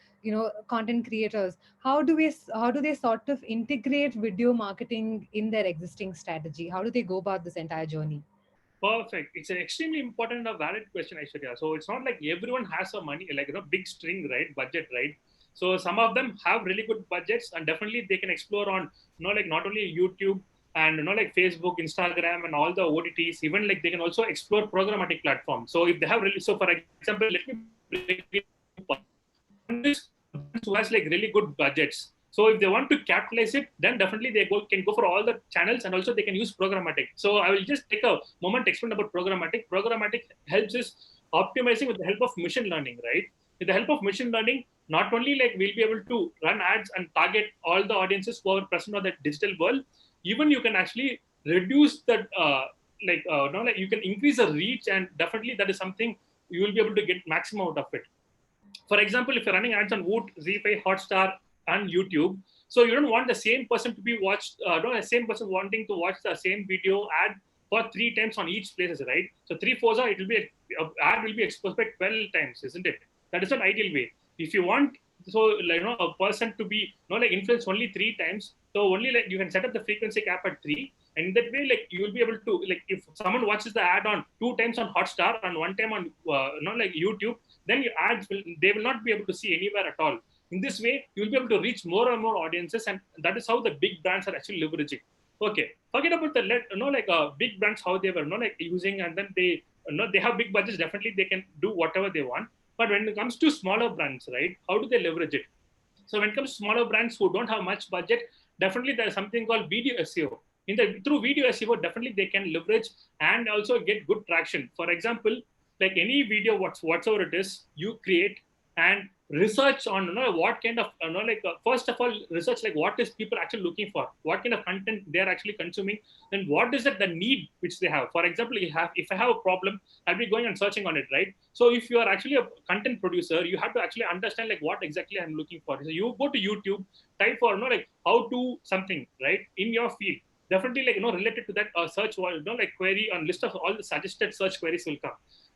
content creators, how do they sort of integrate video marketing in their existing strategy? How do they go about this entire journey?
Perfect. It's an extremely important and valid question, Aishwarya. So it's not like everyone has a money, big string, right? Budget, right? So some of them have really good budgets, and definitely they can explore on, not only YouTube and, Facebook, Instagram, and all the OTTs, even they can also explore programmatic platforms. So if they have really, so for example, let me break it who has really good budgets. So if they want to capitalize it, then definitely they can go for all the channels, and also they can use programmatic. So I will just take a moment to explain about programmatic. Programmatic helps us optimizing with the help of machine learning, right? With the help of machine learning, not only we'll be able to run ads and target all the audiences who are present on the digital world, even you can actually reduce that, you can increase the reach, and definitely that is something you will be able to get maximum out of it. For example, if you're running ads on Woot, Z5, Hotstar, and YouTube, so you don't want the same person to be watched, the same person wanting to watch the same video ad for 3 times on each places, right? So 3 4s are, it will be a ad will be exposed by 12 times, isn't it? That is an ideal way. If you want, so like, a person to be like influence only 3 times, so only like you can set up the frequency cap at 3, and in that way, like you will be able to, like if someone watches the ad on 2 times on Hotstar and 1 time on like YouTube, then your ads they will not be able to see anywhere at all. In this way, you will be able to reach more and more audiences, and that is how the big brands are actually leveraging. Okay, forget about the big brands, how they were like using, and then they they have big budgets. Definitely, they can do whatever they want. But when it comes to smaller brands, right, how do they leverage it? So when it comes to smaller brands who don't have much budget, definitely there's something called video SEO. Through video SEO, definitely they can leverage and also get good traction. For example, like any video, whatsoever it is, you create and research on what kind of first of all research like what is people actually looking for, what kind of content they are actually consuming, then what is it the need which they have. For example, if I have a problem, I'll be going and searching on it, right? So if you are actually a content producer, you have to actually understand like what exactly I'm looking for. So you go to YouTube, type for like how to something, right, in your field. Definitely like related to that search like query on list of all the suggested search queries will come.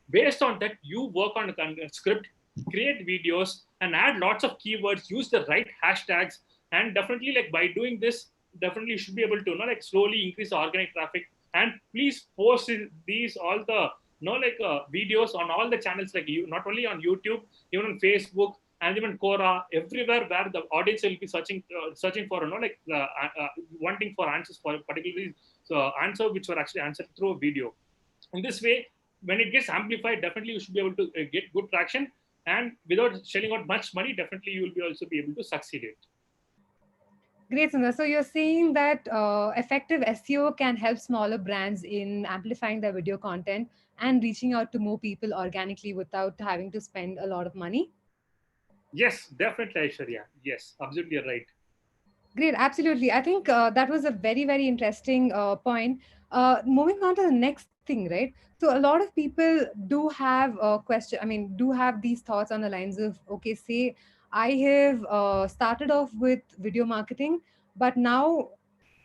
Based on that, you work on a script, create videos, and add lots of keywords, use the right hashtags, and definitely like by doing this, definitely you should be able to like slowly increase the organic traffic. And please post these all the videos on all the channels, like you, not only on YouTube, even on Facebook and even Quora, everywhere where the audience will be searching for wanting for answers for particularly answer which were actually answered through a video. In this way, when it gets amplified, definitely you should be able to get good traction, and without shelling out much money, definitely you will be also be able to succeed it.
Great, Sundar. So you're saying that effective SEO can help smaller brands in amplifying their video content and reaching out to more people organically without having to spend a lot of money?
Yes, definitely, Aishwarya. Yes, absolutely right.
Great, absolutely. I think that was a very, very interesting point. Moving on to the next thing, right? So a lot of people do have do have these thoughts on the lines of, okay, say I have started off with video marketing, but now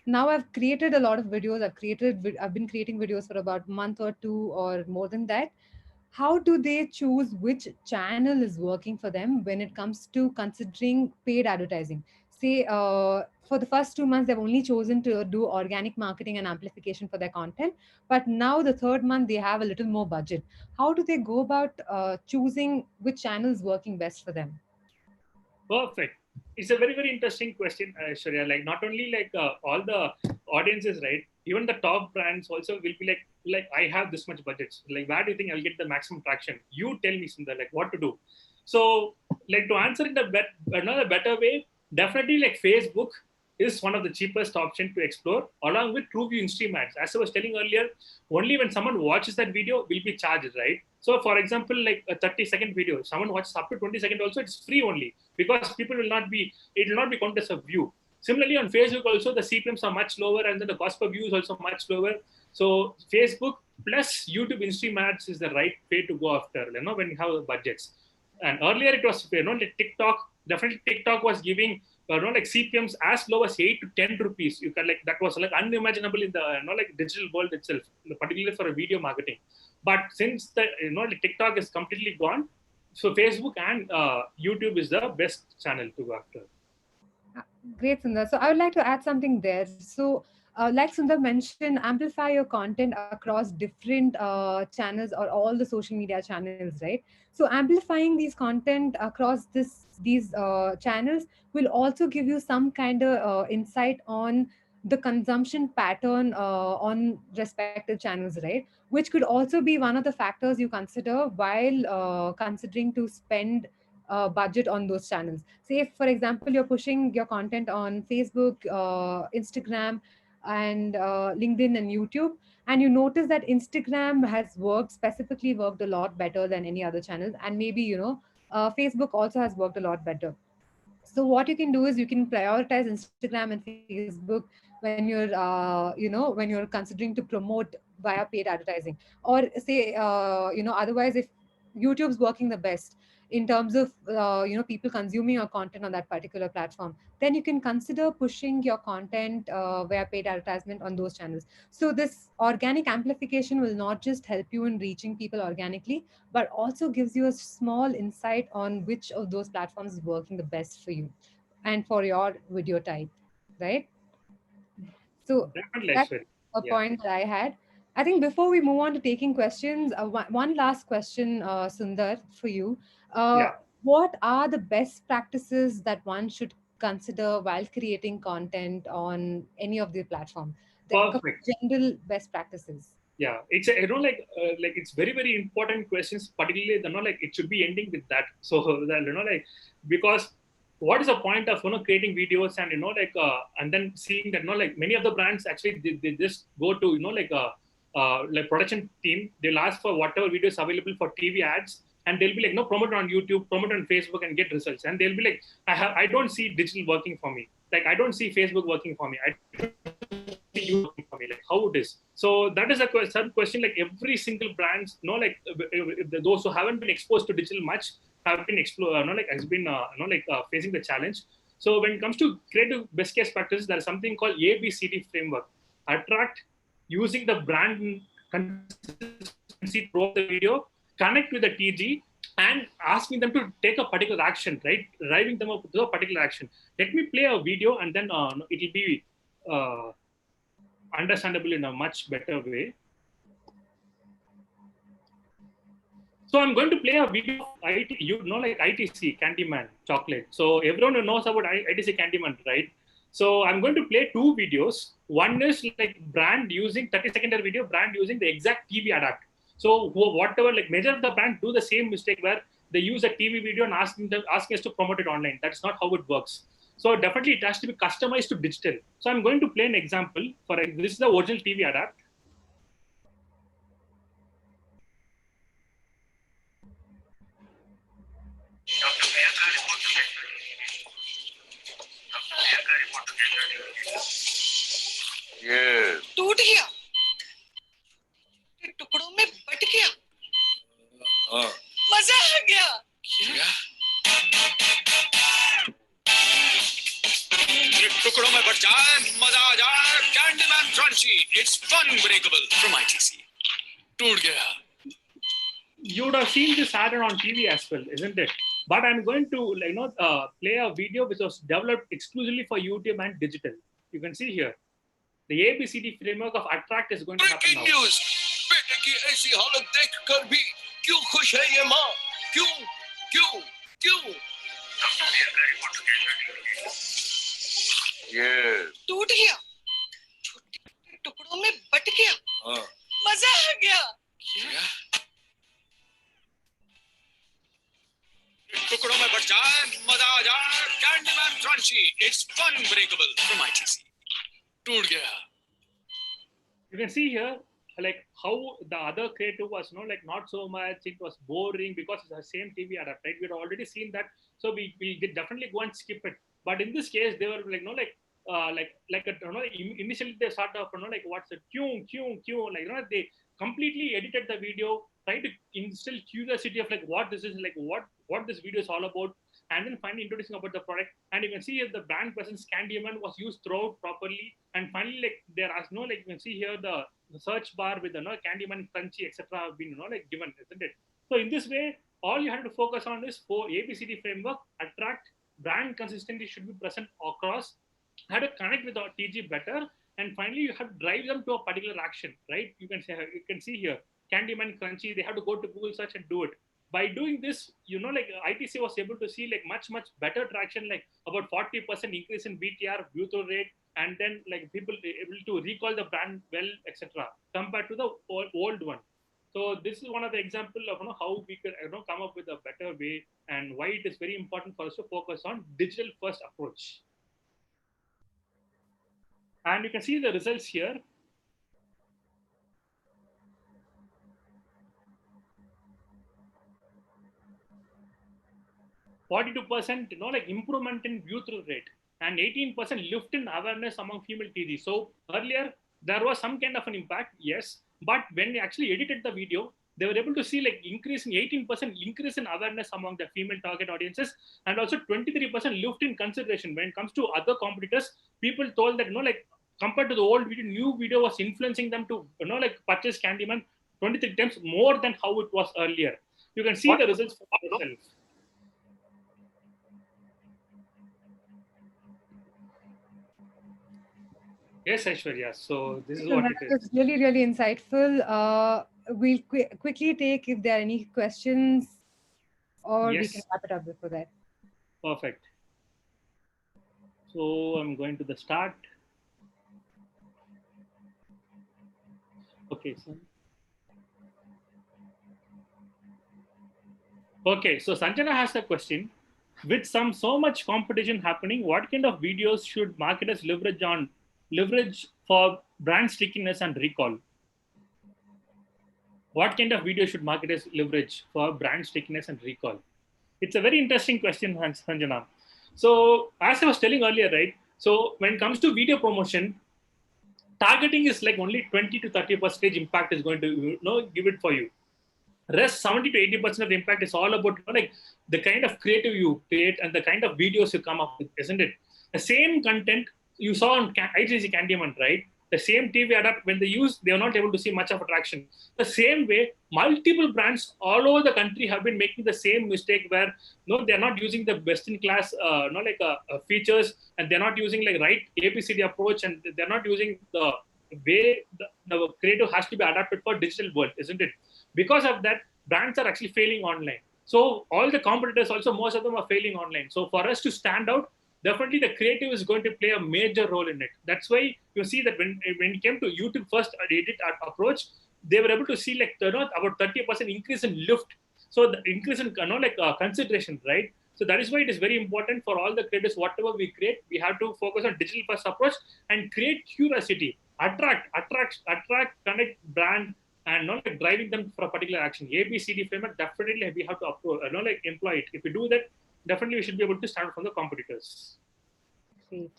I've created a lot of videos. I've been creating videos for about a month or two or more than that. How do they choose which channel is working for them when it comes to considering paid advertising? Say for the first 2 months they've only chosen to do organic marketing and amplification for their content, but now the third month they have a little more budget. How do they go about choosing which channel is working best for them?
Perfect. It's a very, very interesting question, Shreya. Like not only like all the audiences, right? Even the top brands also will be like I have this much budgets. Like where do you think I'll get the maximum traction? You tell me, Sundar, like what to do. So like to answer it another better way, definitely like Facebook is one of the cheapest option to explore, along with TrueView in-stream ads. As I was telling earlier, only when someone watches that video will be charged, right? So for example, like a 30-second video, if someone watches up to 20 seconds also, it's free only, because it will not be counted as a view. Similarly, on Facebook also, the CPMs are much lower, and then the cost per view is also much lower. So Facebook plus YouTube in-stream ads is the right way to go after, when you have budgets. And earlier it was, like TikTok, definitely TikTok was giving, like CPMs as low as 8 to 10 rupees. You can that was like unimaginable in the, like digital world itself, particularly for a video marketing. But since the, the TikTok is completely gone, so Facebook and YouTube is the best channel to go after.
Great, Sundar. So I would like to add something there. So, like Sundar mentioned, amplify your content across different channels or all the social media channels, right? So amplifying these content across these channels will also give you some kind of insight on the consumption pattern on respective channels, right? Which could also be one of the factors you consider while considering to spend budget on those channels. Say, if, for example, you're pushing your content on Facebook, Instagram, and LinkedIn and YouTube, and you notice that Instagram has specifically worked a lot better than any other channel, and maybe Facebook also has worked a lot better. So what you can do is you can prioritize Instagram and Facebook when you're when you're considering to promote via paid advertising. Or say otherwise, if YouTube's working the best in terms of people consuming your content on that particular platform, then you can consider pushing your content via paid advertisement on those channels. So this organic amplification will not just help you in reaching people organically, but also gives you a small insight on which of those platforms is working the best for you and for your video type, right? So
Definitely,
that's
Aishwarya.
a
Yeah.
point that I had. I think before we move on to taking questions, one last question, Sundar, for you. Uh,
Yeah.
what are the best practices that one should consider while creating content on any of the platform? The
Perfect.
general best practices.
Yeah, it's a, like it's very very important questions, particularly like it should be ending with that. So that like, because what is the point of creating videos and and then seeing that like many of the brands actually they just go to like production team, they'll ask for whatever videos available for TV ads, and they'll be like, no, promote on YouTube, promote on Facebook, and get results. And they'll be like, I don't see digital working for me, like I don't see Facebook working for me, I don't see you working for me, like how it is. So that is a question, like every single brands, those who haven't been exposed to digital much have been facing the challenge. So when it comes to creative best case practices, there is something called ABCD framework: attract, using the brand consistency throughout the video, connect with the TG, and asking them to take a particular action, right? Driving them up to a particular action. Let me play a video, and then it will be understandable in a much better way. So I'm going to play a video of like ITC Candyman chocolate. So everyone who knows about ITC Candyman, right? So I'm going to play two videos. One is like brand using 30-second video, brand using the exact TV adapt. So whatever, like major of the brand do the same mistake where they use a TV video and asking us to promote it online. That's not how it works. So definitely it has to be customized to digital. So I'm going to play an example for this is the original TV adapt.
टूट गया, टुकड़ों में but गया, मजा आ गया। टुकड़ों में but जाए, मजा आ जाए। Candyman crunchy, it's fun breakable from ITC। टूट गया।
You would have seen this ad on TV as well, isn't it? But I'm going to play a video which was developed exclusively for YouTube and digital. You can see here the ABCD framework of attract is going to happen now.
Breaking news, बेटे की ऐसी हालत देखकर भी क्यों खुश है ये माँ? क्यों क्यों क्यों? ये टूट गया, टुकड़ों में बट गया, मजा आ गया। टुकड़ों में बट जाए, मजा आ जाए। Candyman crunchy, it's fun breakable from ITC। टूट गया।
You can see here like how the other creative was like not so much, it was boring because it's the same TV adapt, right? We'd already seen that, so we definitely go and skip it. But in this case they were initially they start off like what's the q like they completely edited the video, try to instill curiosity of like what this is, like what this video is all about, and then finally introducing about the product. And you can see here the brand presence Candyman was used throughout properly. And finally, like there are like you can see here the search bar with the Candyman crunchy etc have been like given, isn't it? So in this way, all you have to focus on is for ABCD framework: attract, brand consistency should be present across, how to connect with our TG better, and finally you have to drive them to a particular action, right? You can see here Candyman crunchy, they have to go to Google search and do it. By doing this, like ITC was able to see like much better traction, like about 40% increase in BTR, view through rate, and then like people able to recall the brand well, etc., compared to the old one. So this is one of the example of how we could come up with a better way, and why it is very important for us to focus on digital first approach. And you can see the results here. 42% like improvement in view through rate, and 18% lift in awareness among female TG. So earlier there was some kind of an impact, yes, but when we actually edited the video, they were able to see like 18% increase in awareness among the female target audiences, and also 23% lift in consideration. When it comes to other competitors, people told that, like compared to the old video, new video was influencing them to, like purchase Candyman 23 times more than how it was earlier. You can see the results for yourself. Yes, Aishwarya. So this is what it is.
It's really, really insightful. We'll quickly take if there are any questions, or we can wrap it up before that.
Perfect. So I'm going to the start. Okay, so Sanjana has a question. With so much competition happening, what kind of videos should marketers leverage for brand stickiness and recall? What kind of video should marketers leverage for brand stickiness and recall? It's a very interesting question, Sanjana. So as I was telling earlier, right? So when it comes to video promotion, targeting is like only 20 to 30% impact is going to give it for you. Rest 70 to 80% of the impact is all about like the kind of creative you create and the kind of videos you come up with, isn't it? The same content you saw on IGC Candyman, right? The same TV adapt, when they use, they are not able to see much of attraction. The same way, multiple brands all over the country have been making the same mistake where they're not using the best-in-class features, and they're not using like right ABCD approach, and they're not using the way the creative has to be adapted for digital world, isn't it? Because of that, brands are actually failing online. So all the competitors also, most of them are failing online. So for us to stand out, definitely the creative is going to play a major role in it. That's why you see that when it came to YouTube first edit approach, they were able to see like about 30% increase in lift. So the increase in consideration, right? So that is why it is very important for all the creators, whatever we create, we have to focus on digital first approach and create curiosity, attract, connect brand, and not like driving them for a particular action. ABCD framework, definitely we have to employ it. If we do that, definitely we should be able to stand from the competitors.
Great.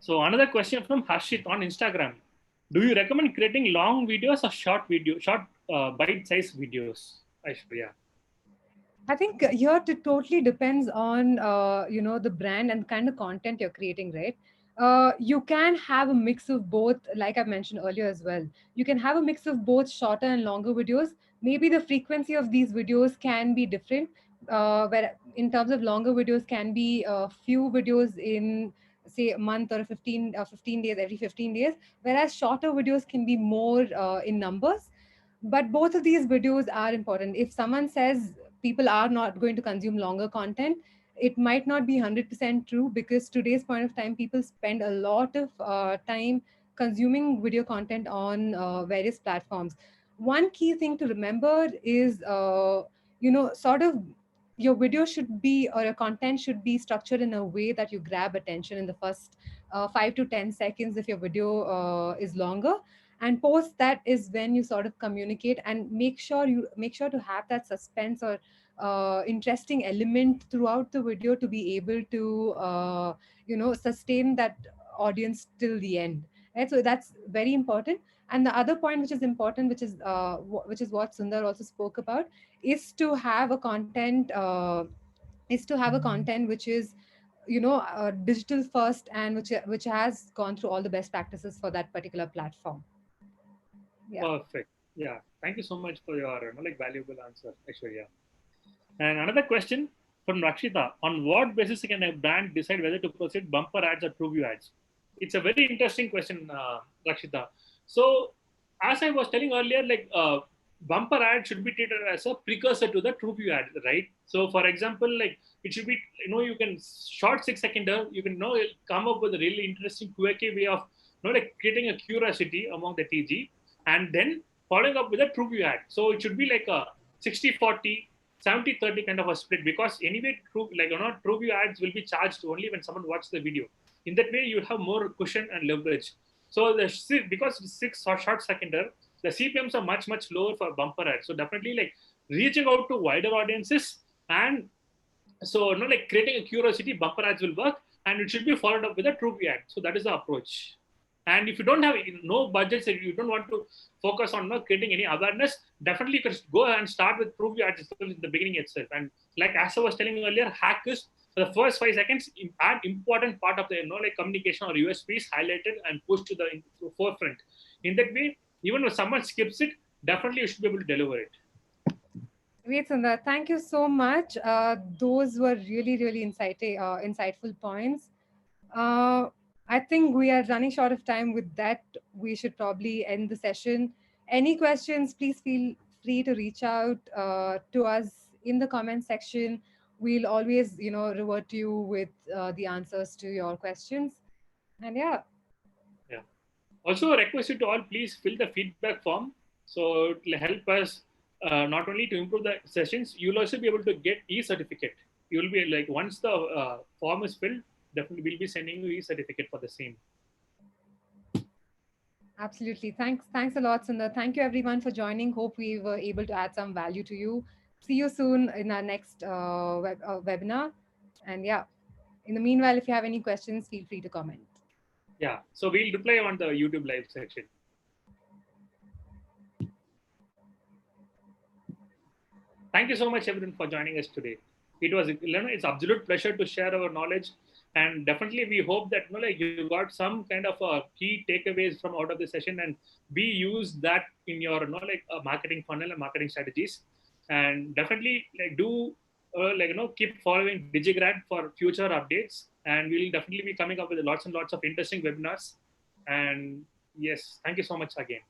So another question from Harshit on Instagram. Do you recommend creating long videos or short bite-sized videos, Aishwarya?
I think here it totally depends on the brand and kind of content you're creating, right? You can have a mix of both, like I mentioned earlier as well. You can have a mix of both shorter and longer videos. Maybe the frequency of these videos can be different. Where in terms of longer videos can be a few videos in say a month or 15 days, every 15 days, whereas shorter videos can be more in numbers. But both of these videos are important. If someone says people are not going to consume longer content, it might not be 100% true, because today's point of time, people spend a lot of time consuming video content on various platforms. One key thing to remember is, sort of your video should be, or your content should be structured in a way that you grab attention in the first 5 to 10 seconds if your video is longer. And post that is when you sort of communicate, and make sure to have that suspense or interesting element throughout the video to be able to sustain that audience till the end, right? So that's very important. And the other point which is important, which is what Sundar also spoke about, is to have a content which is digital first, and which has gone through all the best practices for that particular platform.
Yeah. Perfect. Yeah. Thank you so much for your valuable answer, Aishwarya. And another question from Rakshita: on what basis can a brand decide whether to proceed bumper ads or TrueView ads? It's a very interesting question, Rakshita. So as I was telling earlier, bumper ad should be treated as a precursor to the TrueView ad, right? So for example, it should be, you can short 6-seconder, you can come up with a really interesting quirky way of creating a curiosity among the TG, and then following up with a TrueView ad. So it should be like a 60-40, 70-30 kind of a split, because anyway, TrueView ads will be charged only when someone watches the video. In that way, you have more cushion and leverage. So because it's 6 or short seconder, the CPMs are much, much lower for bumper ads. So definitely reaching out to wider audiences, and so creating a curiosity, bumper ads will work, and it should be followed up with a TrueView ad. So that is the approach. And if you don't have no budgets, if you don't want to focus on not creating any awareness, definitely you can go and start with prove your ads in the beginning itself. And like as I was telling you earlier, hack is for the first 5 seconds, add important part of the like communication or USPs highlighted and pushed to the forefront. In that way, even if someone skips it, definitely you should be able to deliver it.
Great, Sundar. Thank you so much. Those were really, really insightful points. I think we are running short of time. With that, we should probably end the session. Any questions, please feel free to reach out to us in the comment section. We'll always, revert to you with the answers to your questions. And yeah.
Yeah. Also, a request you to all, please fill the feedback form. So it will help us not only to improve the sessions, you'll also be able to get e-certificate. You'll be like, once the form is filled, definitely we'll be sending you e-certificate for the same.
Absolutely. Thanks a lot, Sundar. Thank you everyone for joining. Hope we were able to add some value to you. See you soon in our next webinar. And yeah, in the meanwhile, if you have any questions, feel free to comment.
Yeah, so we'll reply on the YouTube live section. Thank you so much, everyone, for joining us today. It's absolute pleasure to share our knowledge, and definitely we hope that you got some kind of key takeaways from out of the session, and we use that in your marketing funnel and marketing strategies. And definitely keep following DigiGrad for future updates, and we'll definitely be coming up with lots and lots of interesting webinars. And yes, thank you so much again.